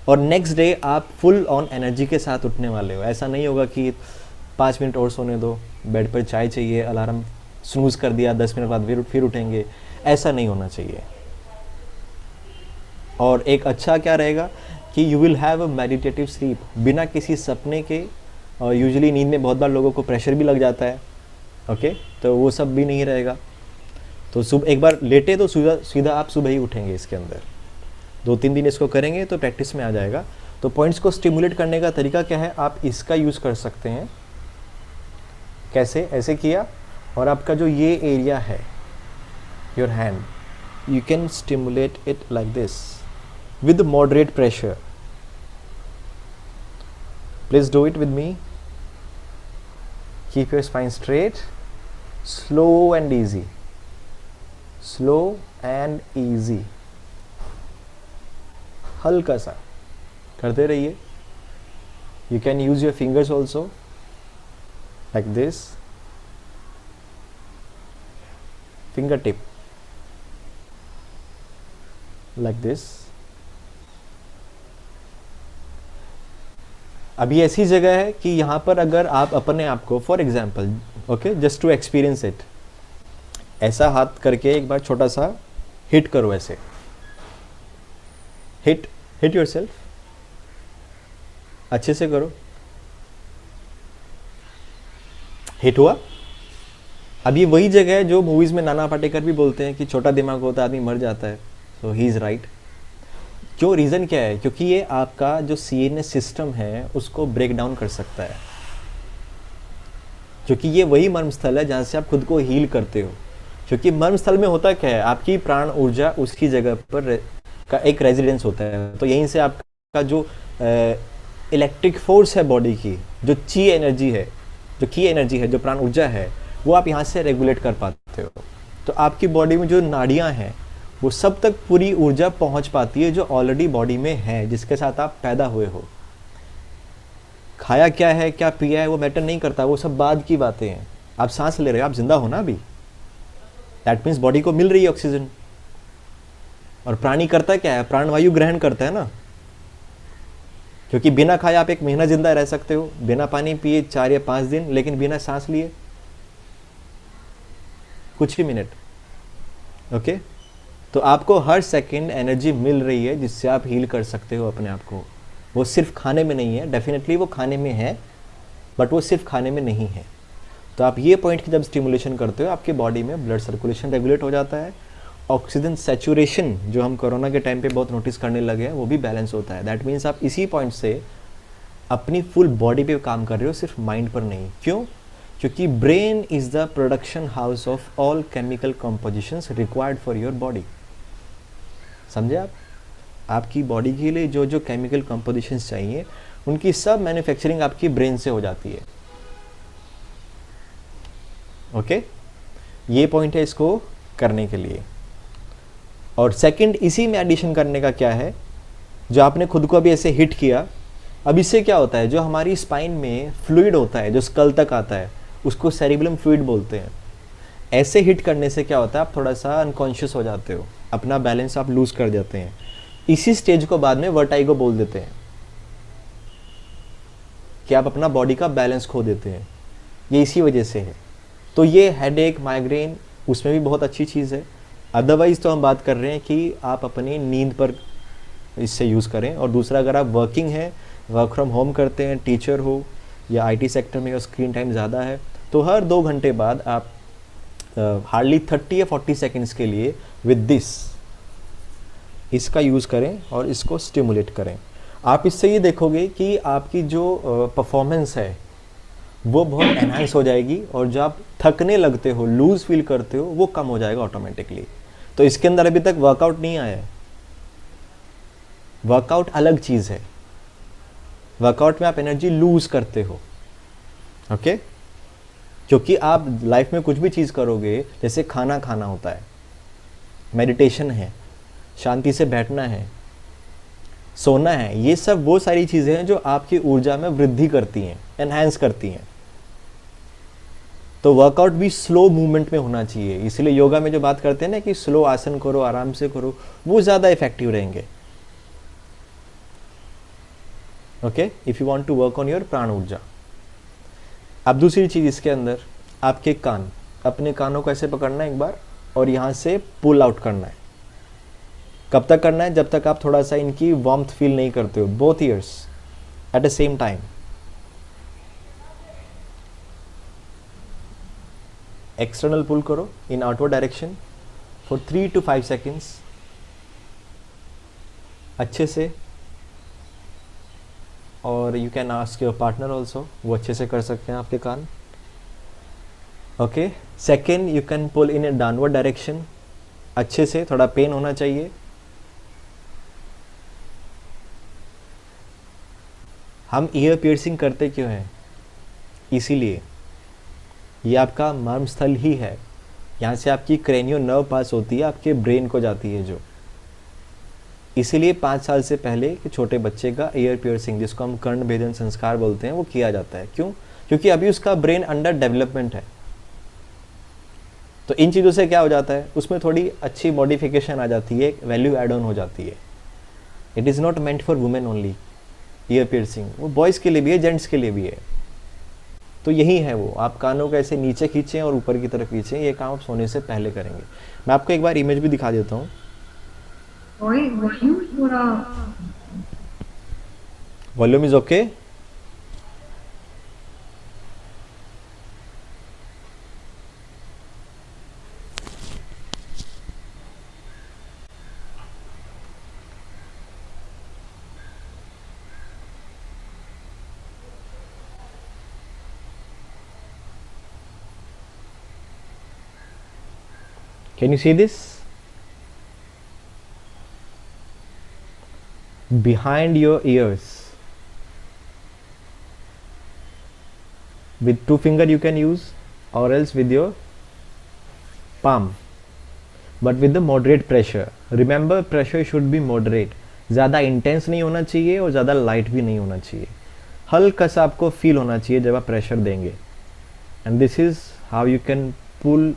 और नेक्स्ट डे आप फुल ऑन एनर्जी के साथ उठने वाले हो। ऐसा नहीं होगा कि 5 मिनट और सोने दो, बेड पर चाय चाहिए, अलार्म स्नूज कर दिया, 10 मिनट बाद फिर उठेंगे, ऐसा नहीं होना चाहिए। और एक अच्छा क्या रहेगा कि you will have a meditative sleep, बिना किसी सपने के। और यूजुअली नींद में बहुत बार लोगों को प्रेशर भी लग जाता है, ओके तो वो सब भी नहीं रहेगा। तो सुबह एक बार लेटे तो सीधा आप सुबह ही उठेंगे। इसके अंदर 2-3 दिन इसको करेंगे तो प्रैक्टिस में आ जाएगा। तो पॉइंट्स को स्टिमुलेट करने का तरीका क्या है? आप इसका यूज़ कर सकते हैं। कैसे? ऐसे किया और आपका जो ये एरिया है, your hand, you can stimulate it like this with moderate pressure. Please do it with me. Keep your spine straight. Slow and easy. Slow and easy. हल्का सा करते रहिए. You can use your fingers also like this. Fingertip like this. अभी ऐसी जगह है कि यहाँ पर अगर आप अपने आप को, for example, okay, just to experience it, ऐसा हाथ करके एक बार छोटा सा हिट करो, ऐसे हिट योरसेल्फ, अच्छे से करो. हिट हुआ. अब ये वही जगह है जो मूवीज में नाना पाटेकर भी बोलते हैं कि छोटा दिमाग होता है आदमी मर जाता है. सो ही इज राइट. क्यों? रीज़न क्या है? क्योंकि ये आपका जो CNS सिस्टम है उसको ब्रेक डाउन कर सकता है, क्योंकि ये वही मर्म स्थल है जहाँ से आप खुद को हील करते हो. क्योंकि मर्म स्थल में होता क्या है, आपकी प्राण ऊर्जा उसकी जगह पर का एक रेजिडेंस होता है. तो यहीं से आपका जो इलेक्ट्रिक फोर्स है बॉडी की, जो की एनर्जी है, जो प्राण ऊर्जा है, वो आप यहाँ से रेगुलेट कर पाते हो. तो आपकी बॉडी में जो नाड़ियाँ हैं वो सब तक पूरी ऊर्जा पहुंच पाती है जो ऑलरेडी बॉडी में है, जिसके साथ आप पैदा हुए हो. खाया क्या है, क्या पिया है, वो मैटर नहीं करता, वो सब बाद की बातें हैं. आप सांस ले रहे हो, आप जिंदा हो ना अभी. दैट मीन्स बॉडी को मिल रही है ऑक्सीजन. और प्राणी करता क्या है? प्राणवायु ग्रहण करता है ना. क्योंकि बिना खाए आप 1 महीना जिंदा रह सकते हो, बिना पानी पिए 4 या 5 दिन, लेकिन बिना सांस लिए कुछ ही मिनट. ओके, तो आपको हर सेकंड एनर्जी मिल रही है जिससे आप हील कर सकते हो अपने आप को. वो सिर्फ खाने में नहीं है, डेफिनेटली वो खाने में है, बट वो सिर्फ खाने में नहीं है. तो आप ये पॉइंट की जब स्टिमुलेशन करते हो, आपके बॉडी में ब्लड सर्कुलेशन रेगुलेट हो जाता है. ऑक्सीजन सैचुरेशन जो हम कोरोना के टाइम पे बहुत नोटिस करने लगे हैं, वो भी बैलेंस होता है. दैट मीन्स आप इसी पॉइंट से अपनी फुल बॉडी पे काम कर रहे हो, सिर्फ माइंड पर नहीं. क्यों? क्योंकि brain is the production house of all chemical compositions required for your body. समझे आप? आपकी बॉडी के लिए जो जो केमिकल कंपोजिशंस चाहिए, उनकी सब मैन्युफैक्चरिंग आपकी ब्रेन से हो जाती है. ओके, ये पॉइंट है इसको करने के लिए. और सेकंड, इसी में एडिशन करने का क्या है, जो आपने खुद को अभी ऐसे हिट किया, अब इससे क्या होता है, जो हमारी स्पाइन में फ्लूइड होता है जो स्कल तक आता है, उसको सेरिबेलम फ्लूइड बोलते हैं. ऐसे हिट करने से क्या होता है, आप थोड़ा सा अनकॉन्शियस हो जाते हो, अपना बैलेंस आप लूज कर जाते हैं. इसी स्टेज को बाद में वर्टाइगो बोल देते हैं, कि आप अपना बॉडी का बैलेंस खो देते हैं. ये इसी वजह से है. तो ये हेडेक, माइग्रेन, उसमें भी बहुत अच्छी चीज़ है. अदरवाइज तो हम बात कर रहे हैं कि आप अपनी नींद पर इससे यूज़ करें. और दूसरा, अगर आप वर्किंग हैं, वर्क फ्रॉम होम करते हैं, टीचर हो या IT सेक्टर में, और स्क्रीन टाइम ज़्यादा है, तो हर 2 घंटे बाद आप हार्डली 30 या 40 सेकेंड्स के लिए विद दिस, इसका यूज़ करें और इसको स्टिमुलेट करें. आप इससे ये देखोगे कि आपकी जो परफॉर्मेंस है वो बहुत एनहांस हो जाएगी, और जो आप थकने लगते हो, लूज फील करते हो, वो कम हो जाएगा ऑटोमेटिकली. तो इसके अंदर अभी तक वर्कआउट नहीं आया है. वर्कआउट अलग चीज़ है. वर्कआउट में आप एनर्जी लूज करते हो. ओके, क्योंकि आप लाइफ में कुछ भी चीज़ करोगे, जैसे खाना खाना होता है, मेडिटेशन है, शांति से बैठना है, सोना है, ये सब वो सारी चीज़ें हैं जो आपकी ऊर्जा में वृद्धि करती हैं, एनहांस करती हैं. तो वर्कआउट भी स्लो मूवमेंट में होना चाहिए. इसलिए योगा में जो बात करते हैं ना कि स्लो आसन करो, आराम से करो, वो ज़्यादा इफेक्टिव रहेंगे. Okay, if you want to work on your prana urja. अब दूसरी चीज़ इसके अंदर, आपके कान, अपने कानों को ऐसे पकड़ना है एक बार, और यहाँ से पुल आउट करना है. कब तक करना है? जब तक आप थोड़ा सा इनकी वार्मथ फील नहीं करते हो. Both ears at the same time. External pull करो in outward direction for 3 to 5 seconds, अच्छे से. और you can ask your partner also, वो अच्छे से कर सकते हैं आपके कान. Okay, second you can pull in a downward direction, अच्छे से, थोड़ा पेन होना चाहिए. हम ईयर पियर्सिंग करते क्यों हैं? इसीलिए ये आपका मर्म स्थल ही है, यहाँ से आपकी क्रेनियो नर्व पास होती है, आपके ब्रेन को जाती है जो. इसीलिए 5 साल से पहले कि छोटे बच्चे का ईयर पियर्सिंग, जिसको हम कर्ण भेदन संस्कार बोलते हैं, वो किया जाता है. क्यों? क्योंकि अभी उसका ब्रेन अंडर डेवलपमेंट है. तो इन चीज़ों से क्या हो जाता है, उसमें थोड़ी अच्छी मॉडिफिकेशन आ जाती है, वैल्यू एड ऑन हो जाती है. It is not meant for women only year piercing, वो बॉयज़ के लिए भी है, जेंट्स के लिए भी है. तो यही है वो, आप कानों को ऐसे नीचे खींचें और ऊपर की तरफ खींचें, ये काम आप सोने से पहले करेंगे. मैं आपको एक बार इमेज भी दिखा देता हूँ. Volume is okay. Can you see this? Behind your ears. With 2 finger you can use, or else with your palm. But with the moderate pressure. Remember, pressure should be moderate. ज़्यादा intense नहीं होना चाहिए और ज़्यादा light भी नहीं होना चाहिए. हल्का सा आपको फील होना चाहिए जब आप प्रेशर देंगे. And this is how you can pull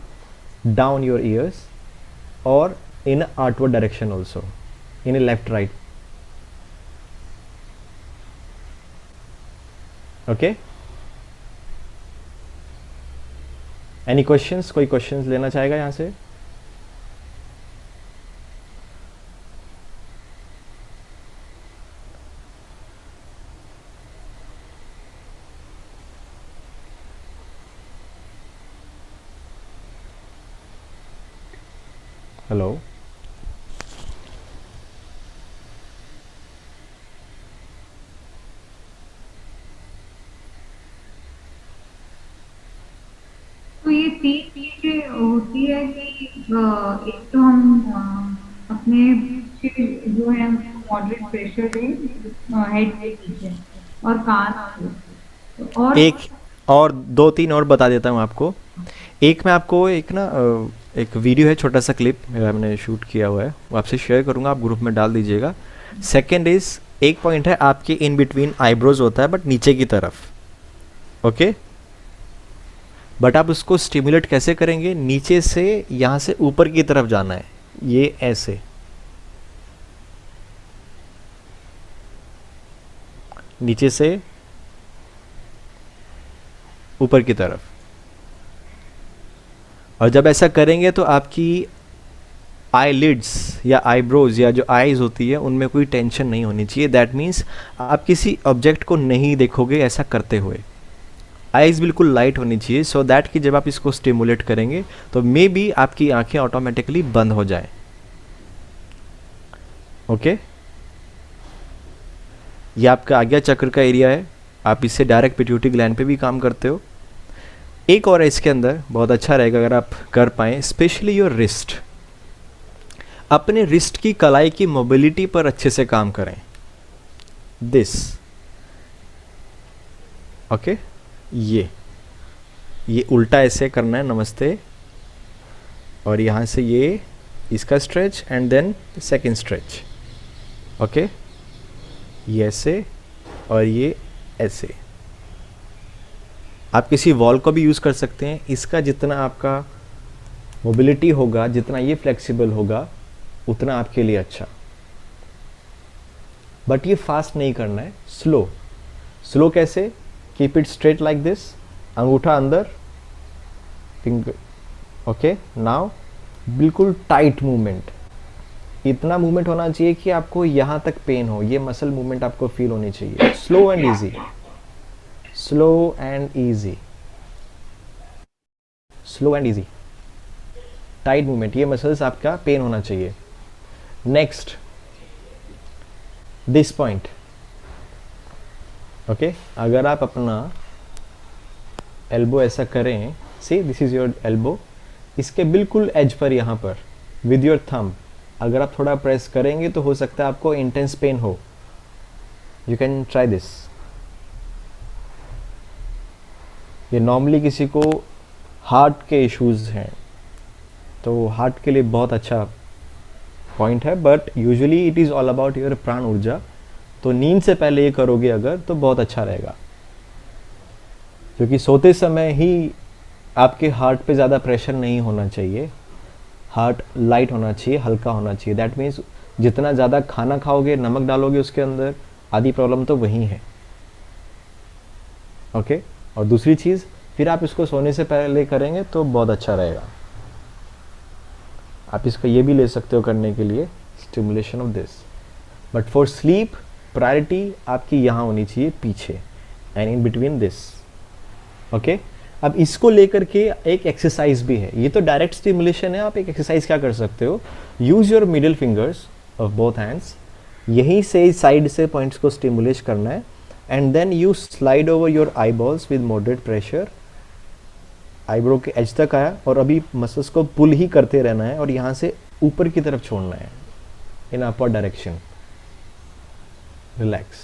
down your ears, or in outward direction also, in a left right. Okay, any questions? कोई questions लेना चाहेगा यहाँ से? हेलो, तो ये 3 चीजें होती है कि एक तो हम अपने पीछे जो है मॉडरेट प्रेशर दें हेड के पीछे और कान पे. और एक और 2-3 और बता देता हूँ आपको. एक मैं आपको एक ना एक वीडियो है, छोटा सा क्लिप मेरा, मैंने शूट किया हुआ है, वो आपसे शेयर करूँगा, आप ग्रुप में डाल दीजिएगा. सेकेंड इज, एक पॉइंट है आपके इन बिटवीन आईब्रोज होता है, बट नीचे की तरफ. ओके, बट आप उसको स्टिमुलेट कैसे करेंगे? नीचे से यहाँ से ऊपर की तरफ जाना है, ये ऐसे. नीचे से ऊपर की तरफ. और जब ऐसा करेंगे तो आपकी आईलिड्स या आईब्रोज या जो आईज होती है उनमें कोई टेंशन नहीं होनी चाहिए. दैट मीन्स आप किसी ऑब्जेक्ट को नहीं देखोगे ऐसा करते हुए. आईज बिल्कुल लाइट होनी चाहिए, सो दैट कि जब आप इसको स्टिमुलेट करेंगे तो मे बी आपकी आंखें ऑटोमेटिकली बंद हो जाए. ओके, ये आपका आज्ञा चक्र का एरिया है, आप इससे डायरेक्ट पिट्यूटरी ग्लैंड पे भी काम करते हो. एक और है इसके अंदर, बहुत अच्छा रहेगा अगर आप कर पाएँ, स्पेशली योर रिस्ट. अपने रिस्ट की कलाई की मोबिलिटी पर अच्छे से काम करें. दिस ओके, ये उल्टा ऐसे करना है, नमस्ते, और यहाँ से ये इसका stretch and then second stretch. Okay, ये ऐसे और ये ऐसे. आप किसी वॉल को भी यूज़ कर सकते हैं. इसका जितना आपका मोबिलिटी होगा, जितना ये फ्लेक्सिबल होगा, उतना आपके लिए अच्छा. बट ये फास्ट नहीं करना है, स्लो. स्लो कैसे? Keep it straight like this, अंगूठा अंदर, फिंगर. ओके, नाउ बिल्कुल टाइट मूवमेंट. इतना मूवमेंट होना चाहिए कि आपको यहाँ तक पेन हो, ये मसल मूवमेंट आपको फील होनी चाहिए. Slow and easy, slow and easy, slow and easy, tight movement, ये मसल्स आपका पेन होना चाहिए. Next, this point. ओके, अगर आप अपना एल्बो ऐसा करें see this is your elbow, इसके बिल्कुल एज पर यहाँ पर विद योर थंब अगर आप थोड़ा प्रेस करेंगे तो हो सकता है आपको इंटेंस पेन हो. You can try this. ये नॉर्मली किसी को हार्ट के इश्यूज हैं तो हार्ट के लिए बहुत अच्छा पॉइंट है, but usually it is all about your prana ऊर्जा. तो नींद से पहले ये करोगे अगर तो बहुत अच्छा रहेगा, क्योंकि सोते समय ही आपके हार्ट पे ज़्यादा प्रेशर नहीं होना चाहिए. हार्ट लाइट होना चाहिए, हल्का होना चाहिए. दैट मीन्स जितना ज़्यादा खाना खाओगे, नमक डालोगे उसके अंदर, आधी प्रॉब्लम तो वही है. ओके और दूसरी चीज़ फिर आप इसको सोने से पहले करेंगे तो बहुत अच्छा रहेगा. आप इसका ये भी ले सकते हो करने के लिए stimulation of this, but for sleep priority आपकी यहाँ होनी चाहिए पीछे and in between this. Okay अब इसको लेकर के एक एक्सरसाइज भी है. ये तो डायरेक्ट स्टिमुलेशन है. आप एक एक्सरसाइज क्या कर सकते हो, use your middle fingers of both hands, यहीं से साइड से पॉइंट्स को स्टिमुलेट करना है and then you slide over your eyeballs with moderate pressure. Eyebrow के एज तक आया और अभी मसल्स को पुल ही करते रहना है और यहाँ से ऊपर की तरफ छोड़ना है इन अपर डायरेक्शन. रिलैक्स.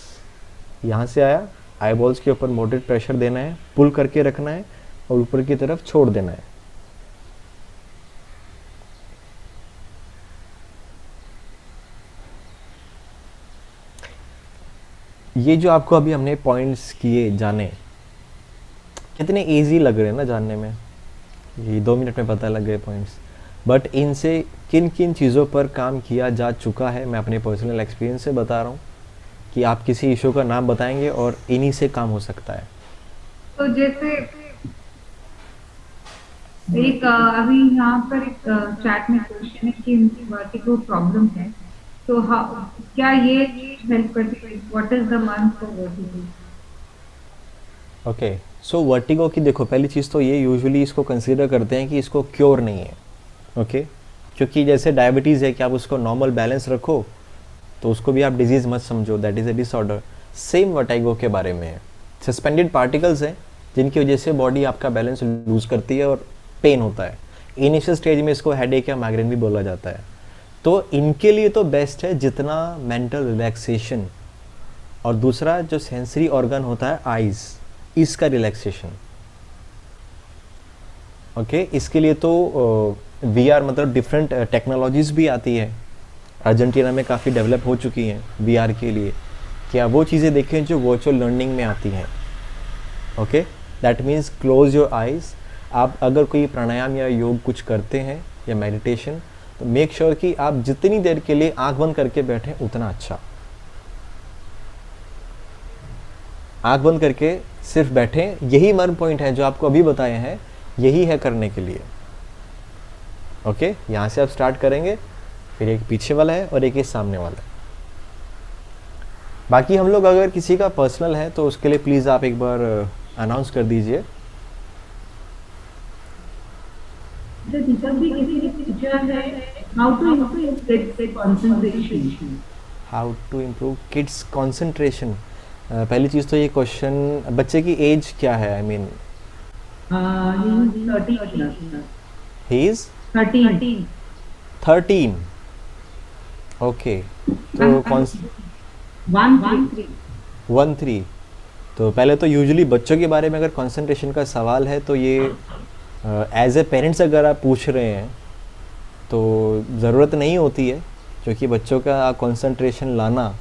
यहाँ से आया, आई बॉल्स के ऊपर मॉडरेट प्रेशर देना है, पुल करके रखना है और ऊपर की तरफ छोड़ देना है. ये जो आपको अभी हमने पॉइंट्स किए जाने, कितने इजी लग रहे हैं ना जानने में. ये 2 मिनट में पता लग गए पॉइंट्स, बट इनसे किन किन चीज़ों पर काम किया जा चुका है मैं अपने पर्सनल एक्सपीरियंस से बता रहा हूँ कि आप किसी इशू का नाम बताएंगे और इन्हीं से काम हो सकता है. तो जैसे एक अभी यहाँ पर एक चैट में क्वेश्चन है कि वर्टिगो प्रॉब्लम है, तो क्या ये हेल्प करती है? What is the month for vertigo? Okay so vertigo की देखो, पहली चीज़ तो ये यूजुअली इसको कंसीडर करते हैं कि इसको क्योर नहीं है. ओके क्योंकि जैसे डायबिटीज़ है कि आप उसको नॉर्मल बैलेंस रखो तो उसको भी आप डिजीज़ मत समझो, that is a disorder. Same vertigo के बारे में है. सस्पेंडेड पार्टिकल्स हैं जिनकी वजह से बॉडी आपका बैलेंस लूज करती है और पेन होता है. इनिशियल स्टेज में इसको हेडेक या माइग्रेन भी बोला जाता है. तो इनके लिए तो बेस्ट है जितना मेंटल रिलैक्सेशन, और दूसरा जो सेंसरी ऑर्गन होता है आइज़, इसका रिलैक्सेशन. ओके इसके लिए तो VR मतलब डिफरेंट टेक्नोलॉजीज़ भी आती है. अर्जेंटीना में काफ़ी डेवलप हो चुकी हैं VR के लिए. क्या वो चीज़ें देखें जो वर्चुअल लर्निंग में आती हैं. Okay that means close your eyes. आप अगर कोई प्राणायाम या योग कुछ करते हैं या मेडिटेशन, तो मेक श्योर कि आप जितनी देर के लिए आंख बंद करके बैठें उतना अच्छा. आंख बंद करके सिर्फ बैठें, यही मर्म पॉइंट है जो आपको अभी बताए हैं, यही है करने के लिए. ओके यहाँ से आप स्टार्ट करेंगे, फिर एक पीछे वाला है और एक ये सामने वाला है. बाकी हम लोग अगर किसी का पर्सनल है तो उसके लिए प्लीज़ आप एक बार अनाउंस कर दीजिए. How to improve kids concentration. पहली चीज़ तो ये क्वेश्चन, बच्चे की एज क्या है? I mean he is 13. Okay तो कौन 1-3. तो पहले तो यूजुअली बच्चों के बारे में अगर कंसंट्रेशन का सवाल है तो ये एज ए पेरेंट्स अगर आप पूछ रहे हैं तो ज़रूरत नहीं होती है, क्योंकि बच्चों का कंसंट्रेशन लाना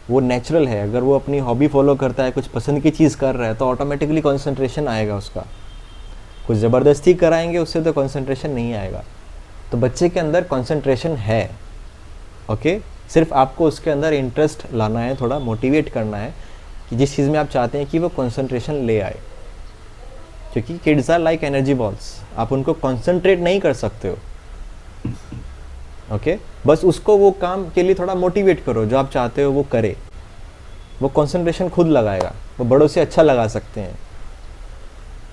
वो नेचुरल है. अगर वो अपनी हॉबी फॉलो करता है, कुछ पसंद की चीज़ कर रहा है, तो ऑटोमेटिकली कंसंट्रेशन आएगा उसका. कुछ ज़बरदस्ती कराएंगे उससे तो कंसंट्रेशन नहीं आएगा. तो बच्चे के अंदर कंसंट्रेशन है. ओके सिर्फ आपको उसके अंदर इंटरेस्ट लाना है, थोड़ा मोटिवेट करना है कि जिस चीज़ में आप चाहते हैं कि वो कंसंट्रेशन ले आए. क्योंकि kids are like energy balls, आप उनको कंसंट्रेट नहीं कर सकते हो. ओके बस उसको वो काम के लिए थोड़ा मोटिवेट करो, जो आप चाहते हो वो करे, वो कंसंट्रेशन खुद लगाएगा. वो बड़ों से अच्छा लगा सकते हैं.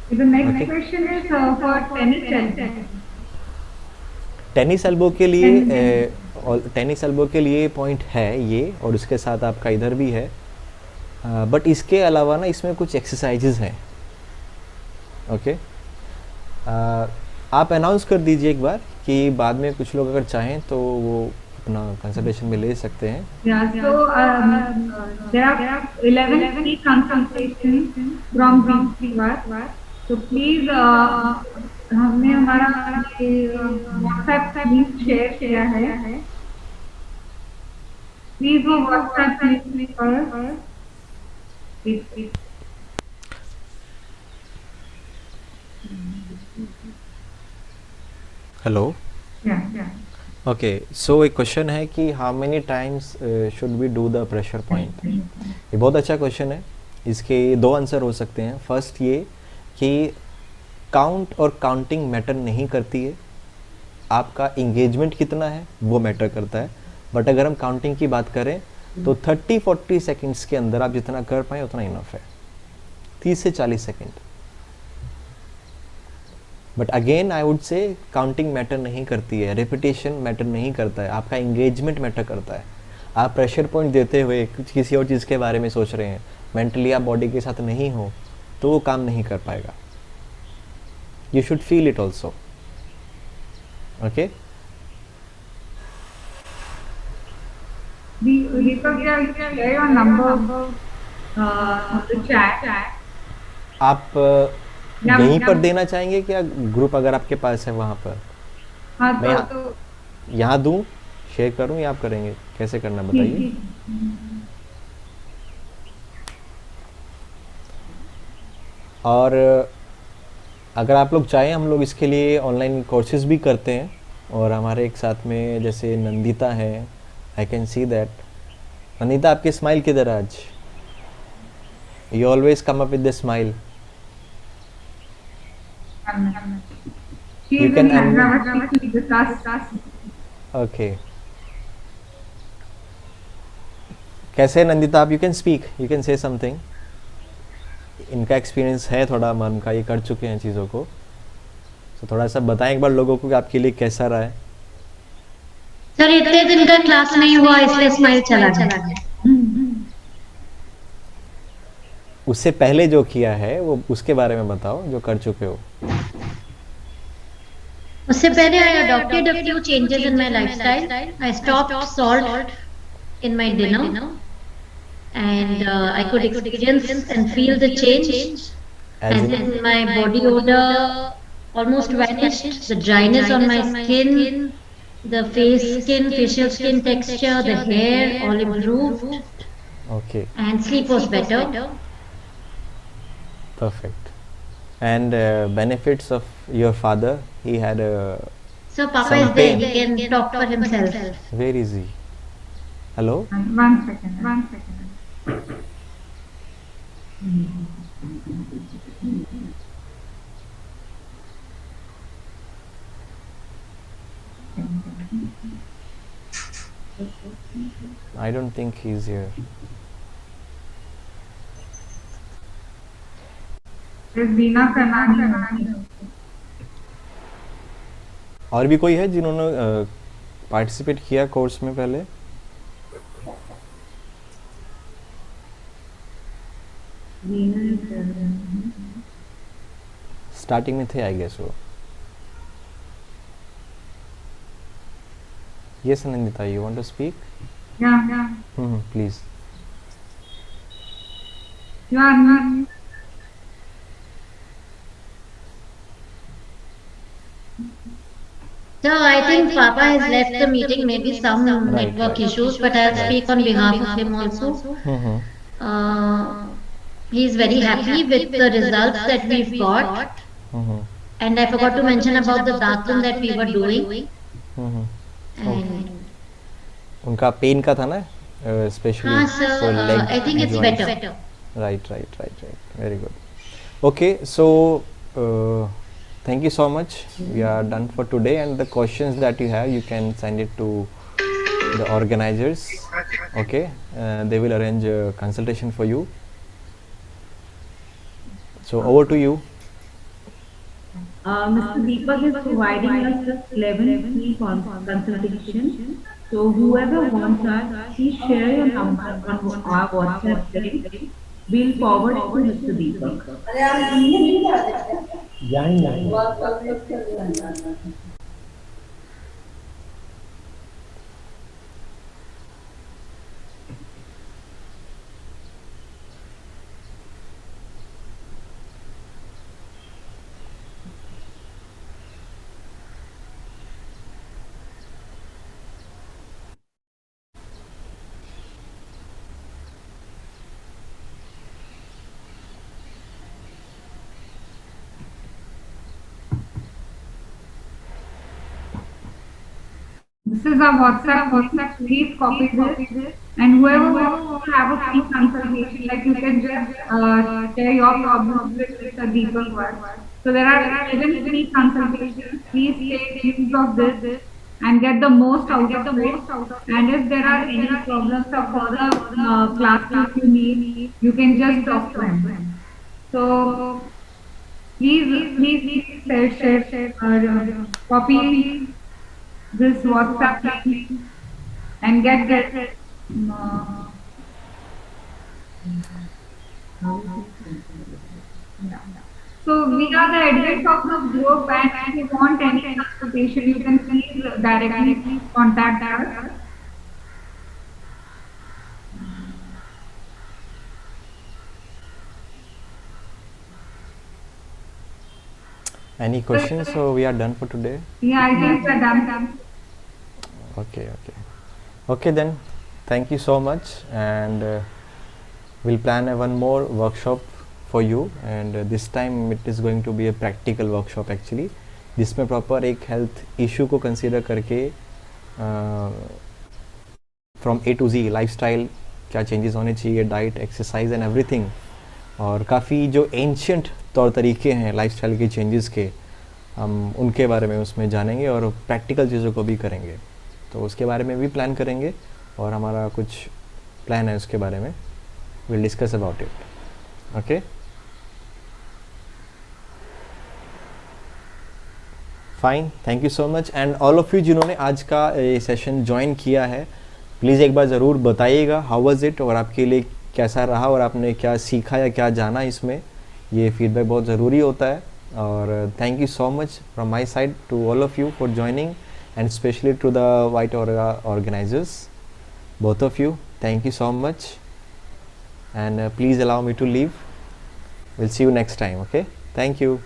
The next question is for tennis elbow. Tennis elbow के लिए टेनिस एल्बो के लिए पॉइंट है ये, और उसके साथ आपका इधर भी है. बट इसके अलावा ना इसमें कुछ एक्सरसाइजेज हैं. ओके आप अनाउंस कर दीजिए एक बार कि बाद में कुछ लोग अगर चाहें तो वो अपना कंसल्टेशन में ले सकते हैं. Yeah, so there are 11 free consultations from Viva. So please, हमने हमारा WhatsApp लिंक शेयर किया है. Please वो WhatsApp लिंक पर हेलो. yeah. ओके, सो एक क्वेश्चन है कि how many times should we do the pressure point. ये बहुत अच्छा क्वेश्चन है. इसके दो आंसर हो सकते हैं. फर्स्ट ये कि काउंट और काउंटिंग मैटर नहीं करती है, आपका इंगेजमेंट कितना है वो मैटर करता है. बट अगर हम काउंटिंग की बात करें तो 30-40 सेकेंड्स के अंदर आप जितना कर पाएँ उतना इनफ है. 30 से 40 second. But again I would say counting matter नहीं करती है, रेपिटेशन मैटर नहीं करता है, आपका इंगेजमेंट मैटर करता है. आप प्रेशर पॉइंट देते हुए किसी और चीज़ के बारे में सोच रहे हैं, मेंटली आप बॉडी के साथ नहीं हो, तो वो काम नहीं कर पाएगा. You should feel it also. Okay. share your number on the chat. आप यहीं पर देना चाहेंगे क्या ग्रुप अगर आपके पास है वहाँ पर? हाँ मैं तो यहाँ दूँ, शेयर करूँ या आप करेंगे? कैसे करना बताइए. और अगर आप लोग चाहें हम लोग इसके लिए ऑनलाइन कोर्सेज भी करते हैं. और हमारे एक साथ में जैसे नंदिता है, I can see that. Nandita आपकी स्माइल किधर है आज? You always come up with the smile. she You is can in Hyderabad. She discussed. Okay. कैसे नंदिता आप? You can speak, you can say something. इनका एक्सपीरियंस है थोड़ा मन का, ये कर चुके हैं चीज़ों को, तो थोड़ा सा बताएं एक बार लोगों को कि आपके लिए कैसा रहा है. सर इतने दिन का क्लास नहीं हुआ इसलिए स्माइल चला गया. उससे पहले जो किया है वो उसके बारे में बताओ, जो कर चुके हो. उससे पहले I adopted a few changes in my lifestyle. I stopped salt in my dinner and I could experience and feel the change. As And in, then my body odor almost vanished, the dryness on my skin, the facial skin texture, the hair all improved okay, and sleep was better. perfect. And benefits of your father, he had a So Papa Some is there, pain. he can talk for himself. very easy. Hello. One second. I don't think he's here. बीना करना. और भी कोई है जिन्होंने participate किया course में पहले? Starting में थे आई गेस वो. Yes Nandita, you want to speak? Yeah. Please. You are not. So I think Papa has left the meeting, maybe some Right, network right. issues, but I'll speak on behalf of him also. He's very happy with the results that we've got. And I forgot to mention about the datum that we were doing. And उनका pen का था ना specially हाँ sir, I think it's better. right, very good. Okay, so thank you so much. We are done for today, and the questions that you have, you can send it to the organizers. Okay, they will arrange a consultation for you. So over to you. Mr. Deepak is providing us with 11 free consultation. So whoever wants us, please share your number on our WhatsApp link. We'll forward it to Mr. Deepak. This is our WhatsApp. Please copy this. And whoever wants to have a free consultation, like you can just share your problems with Mr. Deepak Vats. So there are 11 free consultations. Please take use of this and get the most out of it. And if there are any problems or further classes you need, you can just talk to him. So please share, copy this WhatsApp link and get that. Uh, yeah. So we are the admins of this group, and if you want any consultation, you can please directly contact us. Any questions? So we are done for today. Yeah, I think we're done. Okay, okay then. Thank you so much, and we'll plan one more workshop for you, and this time it is going to be a practical workshop actually, जिसमें proper एक health issue को consider करके from A to Z lifestyle क्या changes होने चाहिए, diet, exercise and everything, और काफ़ी जो एंशियंट तौर तरीके हैं लाइफस्टाइल के चेंजेस के, हम उनके बारे में उसमें जानेंगे और प्रैक्टिकल चीज़ों को भी करेंगे. तो उसके बारे में भी प्लान करेंगे, और हमारा कुछ प्लान है उसके बारे में, will discuss about it. Okay, fine, thank you so much. And all of you जिन्होंने आज का ये सेशन ज्वाइन किया है, प्लीज़ एक बार ज़रूर बताइएगा हाउ वाज इट, और आपके लिए कैसा रहा, और आपने क्या सीखा या क्या जाना इसमें. ये फीडबैक बहुत ज़रूरी होता है. और thank you so much from my side to all of you for joining, and especially to the White Aura organizers, both of you, thank you so much, and please allow me to leave. We'll see you next time. Okay, thank you.